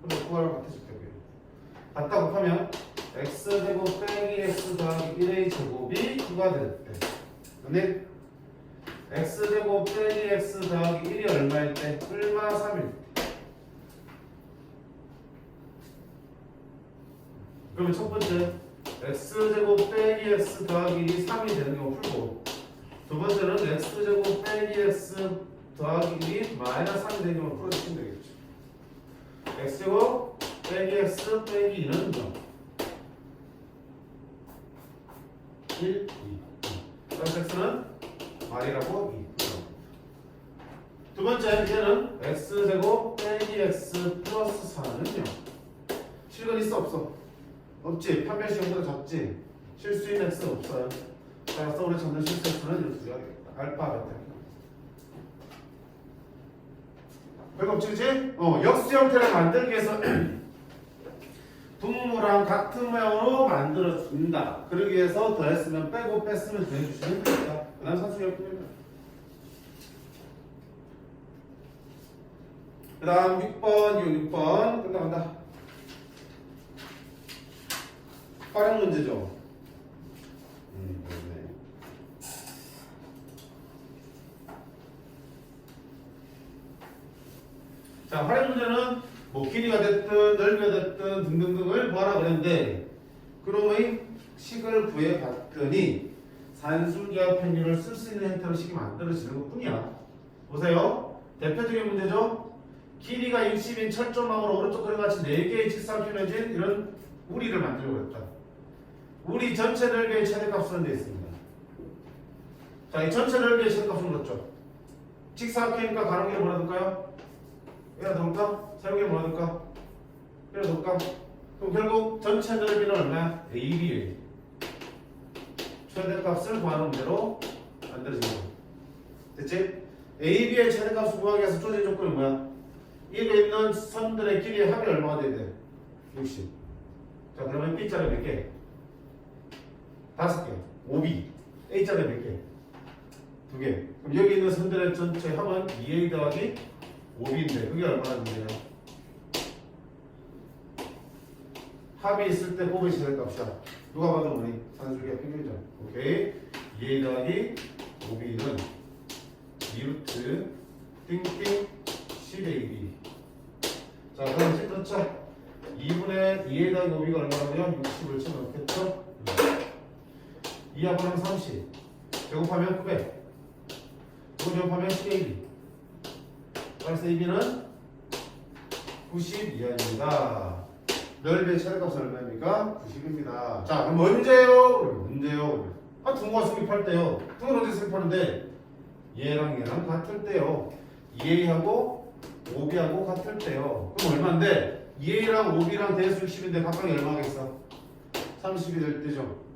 그럼 그거랑 같아질 거고요. 갖다 곱하면 x제곱 빼기 x 더하기 1의 제곱이 9가 될 때. 근데 x제곱 빼기 x 더하기 1이 얼마일 때? 뿔마 3일 때. 그러면 첫 번째 x제곱 빼기 x 더하기 1이 3이 되는 거 풀고, 두 번째는 x제곱 빼기 x 더하기 1이 마이너스 3이 되는 거 풀어주시면 되겠죠. x제곱 빼기 x 빼기 2는 0 1, 2 그래서 x는 말이라고 2. 두 번째 얘는 x제곱 빼기 x 플러스 4는 0. 실근 있어 없어? 없지. 판별식 형태가 적지. 실수인 x는 없어요. 따라서 우리 찾는 실수 x는 이렇게 두개가 되겠다. 알파, 베타. 별거 없지, 그치? 역수 형태를 만들기 위해서 분모랑 같은 모양으로 만들어준다. 그러기 위해서 더했으면 빼고 뺐으면 더해주시면 됩니다. 그 다음 산수역입니다. 그 다음 6번 끝나간다. 활용 문제죠. 네. 자, 활용 문제는 뭐 길이가 됐든 넓이가 됐든 등등등을 구하라 그랬는데, 그놈의 식을 구해봤더니 산술기하 평균을 쓸 수 있는 형태로 식이 만들어지는 것 뿐이야. 보세요. 대표적인 문제죠. 길이가 60인 철조망으로 오른쪽 그림 같이 4개의 직사각형이 진 이런 우리를 만들려고 했다. 우리 전체 넓이의 최대값으로 되어 있습니다. 자, 이 전체 넓이의 최대값은 그렇죠. 직사각형이니까 가로길을 뭐라 둘까요? 얘라 둘까? 세로길 뭐라 둘까? 얘라 둘까? 그럼 결국 전체 넓이는 얼마야? AB의 최대값을 구하는 문제로 만들어집니다. 됐지? AB의 최대값을 구하기 위해서 쪼개진 조건이 뭐야? 이게 있는 선들의 길이의 합이 얼마가 돼야 돼? 60. 자, 그러면 B자리 몇 개? 5개. 5B. A자리 몇 개? 2개. 그럼 여기 있는 선들의 전체 합은 2A 더하기 5B인데 그게 얼마나 되냐? 합이 있을 때 곱의 최대값이야. 누가 봐도 뭐니? 산술기가 평균이죠. 오케이. 2A 더하기 5B는 2루트 띵띵 10AB. 자, 그럼 이제 그렇죠. 2분의 2A 더하기 5B가 얼마라고요? 60을 쳐넣겠죠? 2하고는 30. 제곱하면 900. 이거 제곱하면 10AB. 그래서 AB는 90 이하입니다. 넓이의 최대값은 얼마입니까? 90입니다. 자, 그럼 언제요? 언제요? 아, 등호가 수립할 때요. 등호는 언제 수립하는데? 얘랑 얘랑 같을 때요. 2A하고 5B하고 같을 때요. 그럼 얼마인데? 2A랑 5B랑 대수 60인데 각각이 얼마겠어? 30이 될 때죠.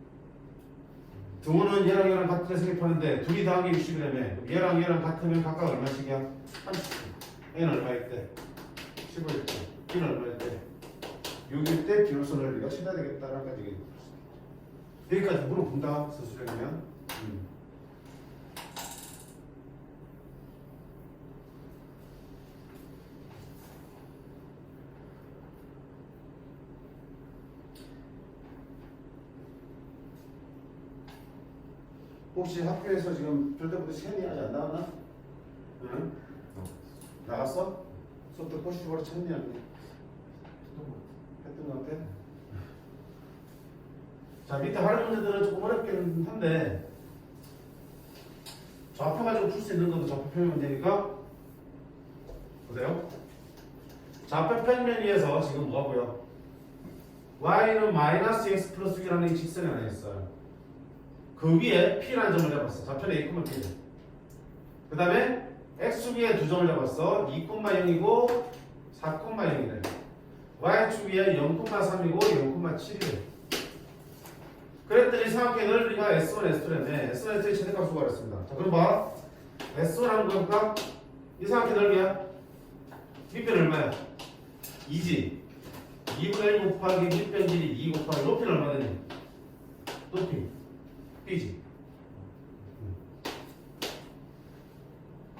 등호는 얘랑 얘랑 같을 때 수립하는데 둘이 더하기 60이라며. 얘랑 얘랑 같으면 각각 얼마씩이야? 30. A는 얼마일 때? 15일 때. B는 얼마일 때? 6일 때 비로소 넓이가 최다 되겠다라는 까지 얘기해 줬습니다. 여기까지 물어본다, 서술형이면. 혹시 학교에서 지금 별대부터 시간이 아직 안 나왔나? 응? 나갔어? 수업도 꼬시고로 찾니 않니? 했던 것 같아? 자, 밑에 하는 문제들은 조금 어렵긴 한데 좌표 가지고 풀 수 있는 것도 좌표 평면 문제니까 보세요. 좌표 평면 위에서 지금 뭐가 보여? y는 마이너스 x 플러스 6이라는 이 직선이 하나 있어요. 그 위에 p라는 점을 잡았어. 좌표는 a, p래. 그 다음에 x축 위에 두 점을 잡았어. 2,0이고 4,0이래. y축 위에 0,3이고 0,7이래. 그랬더니 삼각형의 넓이가 S1, S2라며. S1, S2의 최대값을 구하랬습니다. 자, 그럼 봐. S1 하는 거니까 이 삼각형 넓이야. 밑변 얼마야? 2지. 2분의 1 곱하기 밑변 길이 2 곱하기 높이는 얼마 되니? 높이. B지.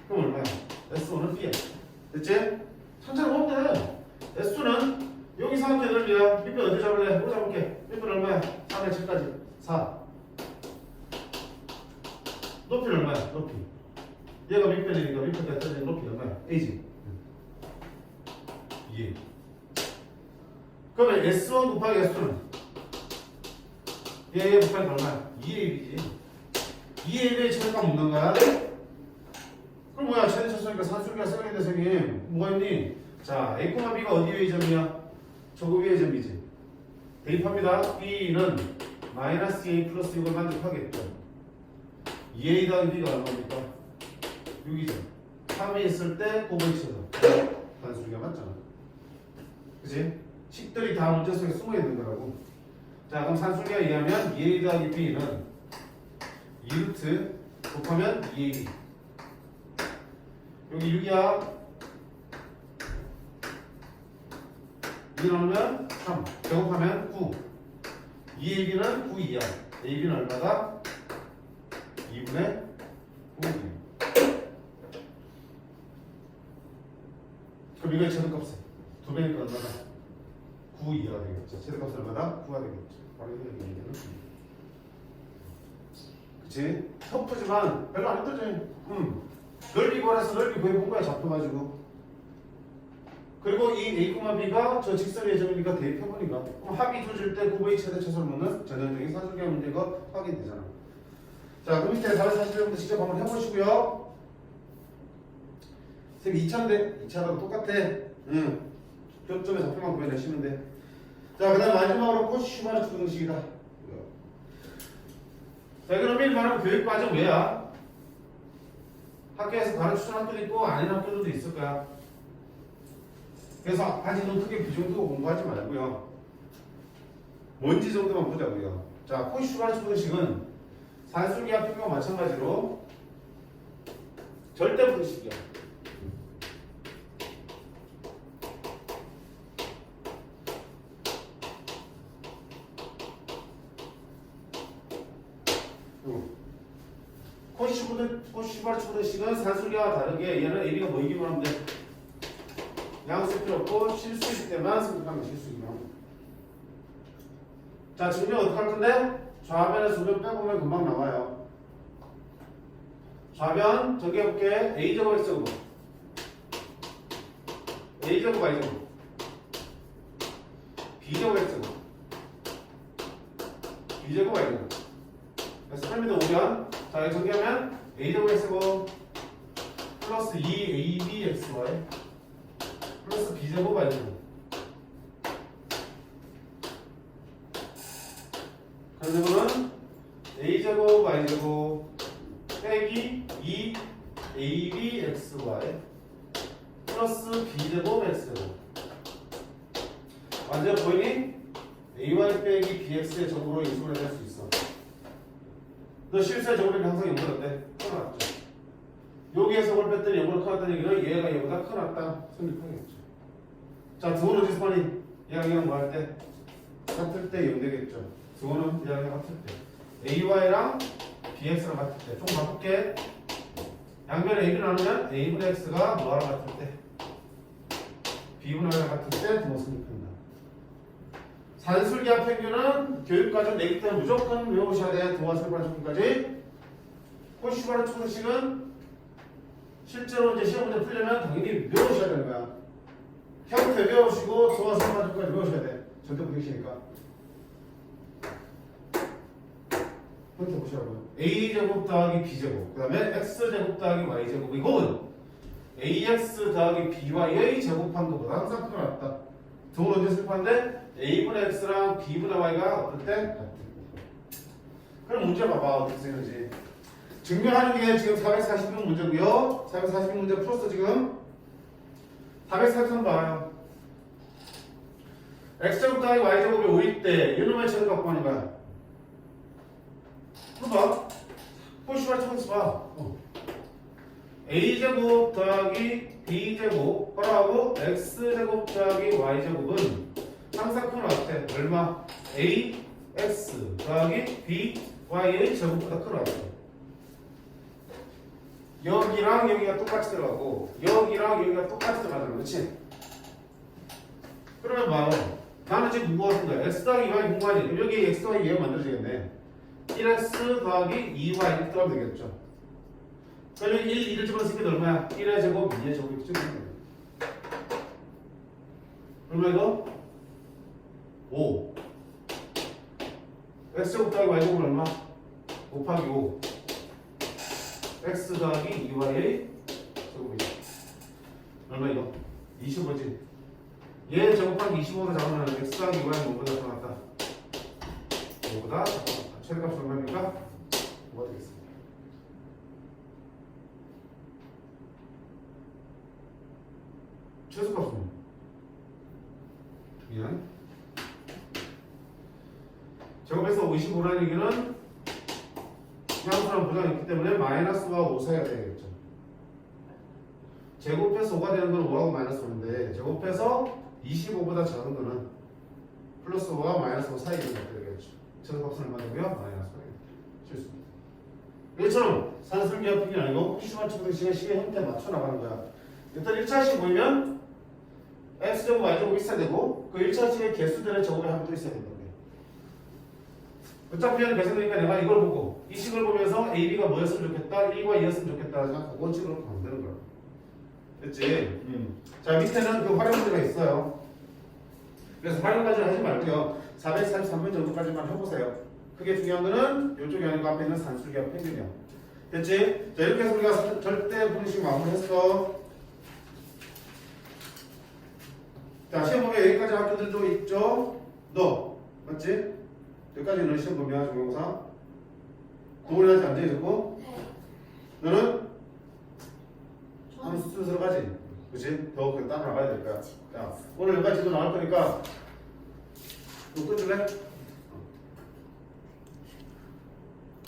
그럼 얼마야? S1은 B야. 됐지? 천천히 보면 돼. S2는 여기 삼각형 넓이야. 밑변 어디 잡을래? 뭐 잡을게? 밑변 얼마야? 3의 7까지. 4. 높이는 얼마야? 높이. 얘가 밑변이니까 밑변까지 떨어지는 높이 얼마야? A지. 2A. 그러면 S1 곱하기 S2는 얘 곱하기 얼마야? 2AB지. 2AB의 최대값 묻는 거야? 그럼 뭐야? 최대 쳤으니까 산술기가 써야겠네, 선생님. 뭐가 있니? 자, A, B가 어디 위의 점이야? 저거 위의 점이지. 대입합니다. B는 마이너스 A 플러스 6을 만족하겠죠. 2A 더하기 B가 얼마입니까? 6이죠. 3이 있을 때 곱을 쳐서 단수리가 맞잖아. 그치? 식들이 다 문제 속에 숨어 있는 거라고. 자, 그럼 산술기가 이해하면 2A 더하기 B는 2루트 곱하면 2AB. 여기 6이야. 2 넣으면 3. 제곱하면 9. 2AB는 9, 2야. AB는 얼마다? 2분의 9. 그럼 이거의 최대값은 2배니까 얼마다? 9 이하가 되겠죠. 최대값은 얼마다? 9가 되겠죠. 바로 이거 얘기는. 그치? 터프지만 별로 안 힘들지. 넓이 구하래서 넓이 구해본 거야. 잡혀가지고. 그리고 이 A, B가 저 직선의 점이니까 대입해보니까 그럼 합이 조질 때 9V의 최대 최소를 묻는 전형적인 산술기의 문제가 확인되잖아. 자, 그 밑에 441번도 직접 한번 해보시고요. 선생님 2차인데 2차하고 똑같아. 교점에 좌표만 구해내시면 돼. 자, 그 다음 마지막으로 코시슈바르트 공식이다. 자, 그럼 이 말하면 교육과정 왜야? 학교에서 가르치는 학교도 있고 아닌 학교들도 있을 거야. 그래서 아직은 크게 비중 두고 공부하지 말고요. 뭔지 정도만 보자고요. 자, 코시슈바르트 공식은 산술기 합표와 마찬가지로 절대 분식이야. 코시바르 식은 산술기와 다르게 얘는 AB가 뭐이기만 하면 돼. 양수 필요 없고 실수일 때만 생각하면 실수이기만 합니다. 자, 증명 어떻게 할 건데? 좌변에 수변 빼보면 금방 나와요. 좌변 저기 해볼게. A제곱 X제곱 A제곱 Y제곱 B제곱 X제곱 B제곱 Y제곱. 그래서 8m 오면 자 여기 정리하면 A제곱 X제곱 플러스 2ABXY 플러스 B제곱 Y제곱. 그러면 A제곱 Y제곱 빼기 2ABXY 플러스 B제곱 X제곱. 완전 보이니? AY 빼기 BX의 제곱으로 인수분해 될 수 있어. 너 실수의 제곱이 항상 0보다 어때? 커놨죠. 여기에서 뭘 뺐더니 0보다 커놨다는 얘기는 얘가 얘보다 커놨다. 성립하겠죠. 자, 두호는 어디서 보니? 얘가 얘랑 뭐 할 때? 같을 때 0 되겠죠. 두호는 얘랑 같을 때. AY랑 BX랑 같을 때. 좀 바꿀게. 양면에 AB를 나누면 A분의 X가 뭐랑 같을 때? B분의 Y랑 같을 때 두호 성립한다. 산술기하 평균은 교육과정 내기 때문에 무조건 외우셔야 돼. 두와 설과 조건까지. 코시바르 초등식은 실제로 이제 시험 문제 풀려면 당연히 외우셔야 되는 거야. 형태 외우시고 두와 설과 조건까지 외우셔야 돼. 절대 못 계시니까. 형태 보시라고요. A제곱 더하기 B제곱. 그 다음에 X제곱 더하기 Y제곱. 이건 AX 더하기 BY의 제곱한 것보다 항상 크게 낫다. 두는 언제 슬퍼한데? A분의 X랑 B분의 Y가 어떨 때? 같을 때. 그럼 문제 봐봐. 어떻게 쓰는지. 증명하는 게 지금 446 문제고요. 446 문제 풀었어 지금. 443 봐요. X제곱 더하기 Y제곱이 5일 때 이놈의 제곱 갖고 하는 거야. 봐봐. 포시바르 초등식 봐. A제곱 더하기 B제곱 하고 X제곱 더하기 Y제곱은 항상 큰 어때? 얼마? A, X 더하기 B, Y의 제곱보다 큰 어때? 여기랑 여기가 똑같이 들어가고 여기랑 여기가 똑같이 들어가잖아. 그렇지? 그러면 봐요. 나는 지금 무엇인 거야? X 더하기 2Y 공부하지. 그럼 여기 X 더하기 2가 만들어지겠네. 1X 더하기 2Y 이렇게 들어가면 되겠죠. 그럼 여기 1을 집어넣으니까 얼마야? 1의 제곱, 2의 제곱 이렇게 찍으면 돼요. 그러면 이거 5 X제곱 더하기 Y제곱은 얼마? 곱하기 5 X 더하기 2Y의 제곱이죠. 얼마 이거? 25지. 얘 제곱하기 25로 잡으면 X 더하기 2Y는 뭐보다 더 낫다? 5보다 작다. 최대값이 얼마입니까? 5가 되겠습니다. 최소값은 미안. 제곱해서 55라는 얘기는 양수랑 부정이 있기 때문에 마이너스와 5 사이가 되겠죠. 제곱해서 5가 되는 건 5하고 마이너스 5인데 제곱해서 25보다 작은 거는 플러스 5와 마이너스 5 사이에 있는 것 되겠죠. 최소값은 얼마 되고요? 마이너스 5입니다. 실수입니다. 이처럼 산술기하 평균이 아니고 푸시만 초등식의 식의 형태에 맞춰 나가는 거야. 일단 1차식 보이면 X제곱 Y제곱 있어야 되고 그 1차식의 개수들의 제곱의 합이 또 있어야 된다고 해요. 어차피 계산되니까 내가 이걸 보고 이 식을 보면서 AB가 뭐였으면 좋겠다 1과 2였으면 좋겠다 생각하고 그건 식으로 가면 되는 거야. 됐지? 자 밑에는 그 활용 문제가 있어요. 그래서 활용까지는 하지 말고요. 433번 정도까지만 해보세요. 그게 중요한 거는 이쪽이 아니고 앞에 있는 산술기하 평균이야. 됐지? 자 이렇게 해서 우리가 절대 분식 마무리했어. 자 시험 보면 여기까지 학교들도 있죠? 너 맞지? 여기까지 너 시험 보면 중간고사 도움이 나지 않지? 자꾸? 너는? 함수 순서로 가지? 그치? 더 따라 나가야 될 거야. 자 오늘 여기까지도 나올 거니까 이거 끊을래?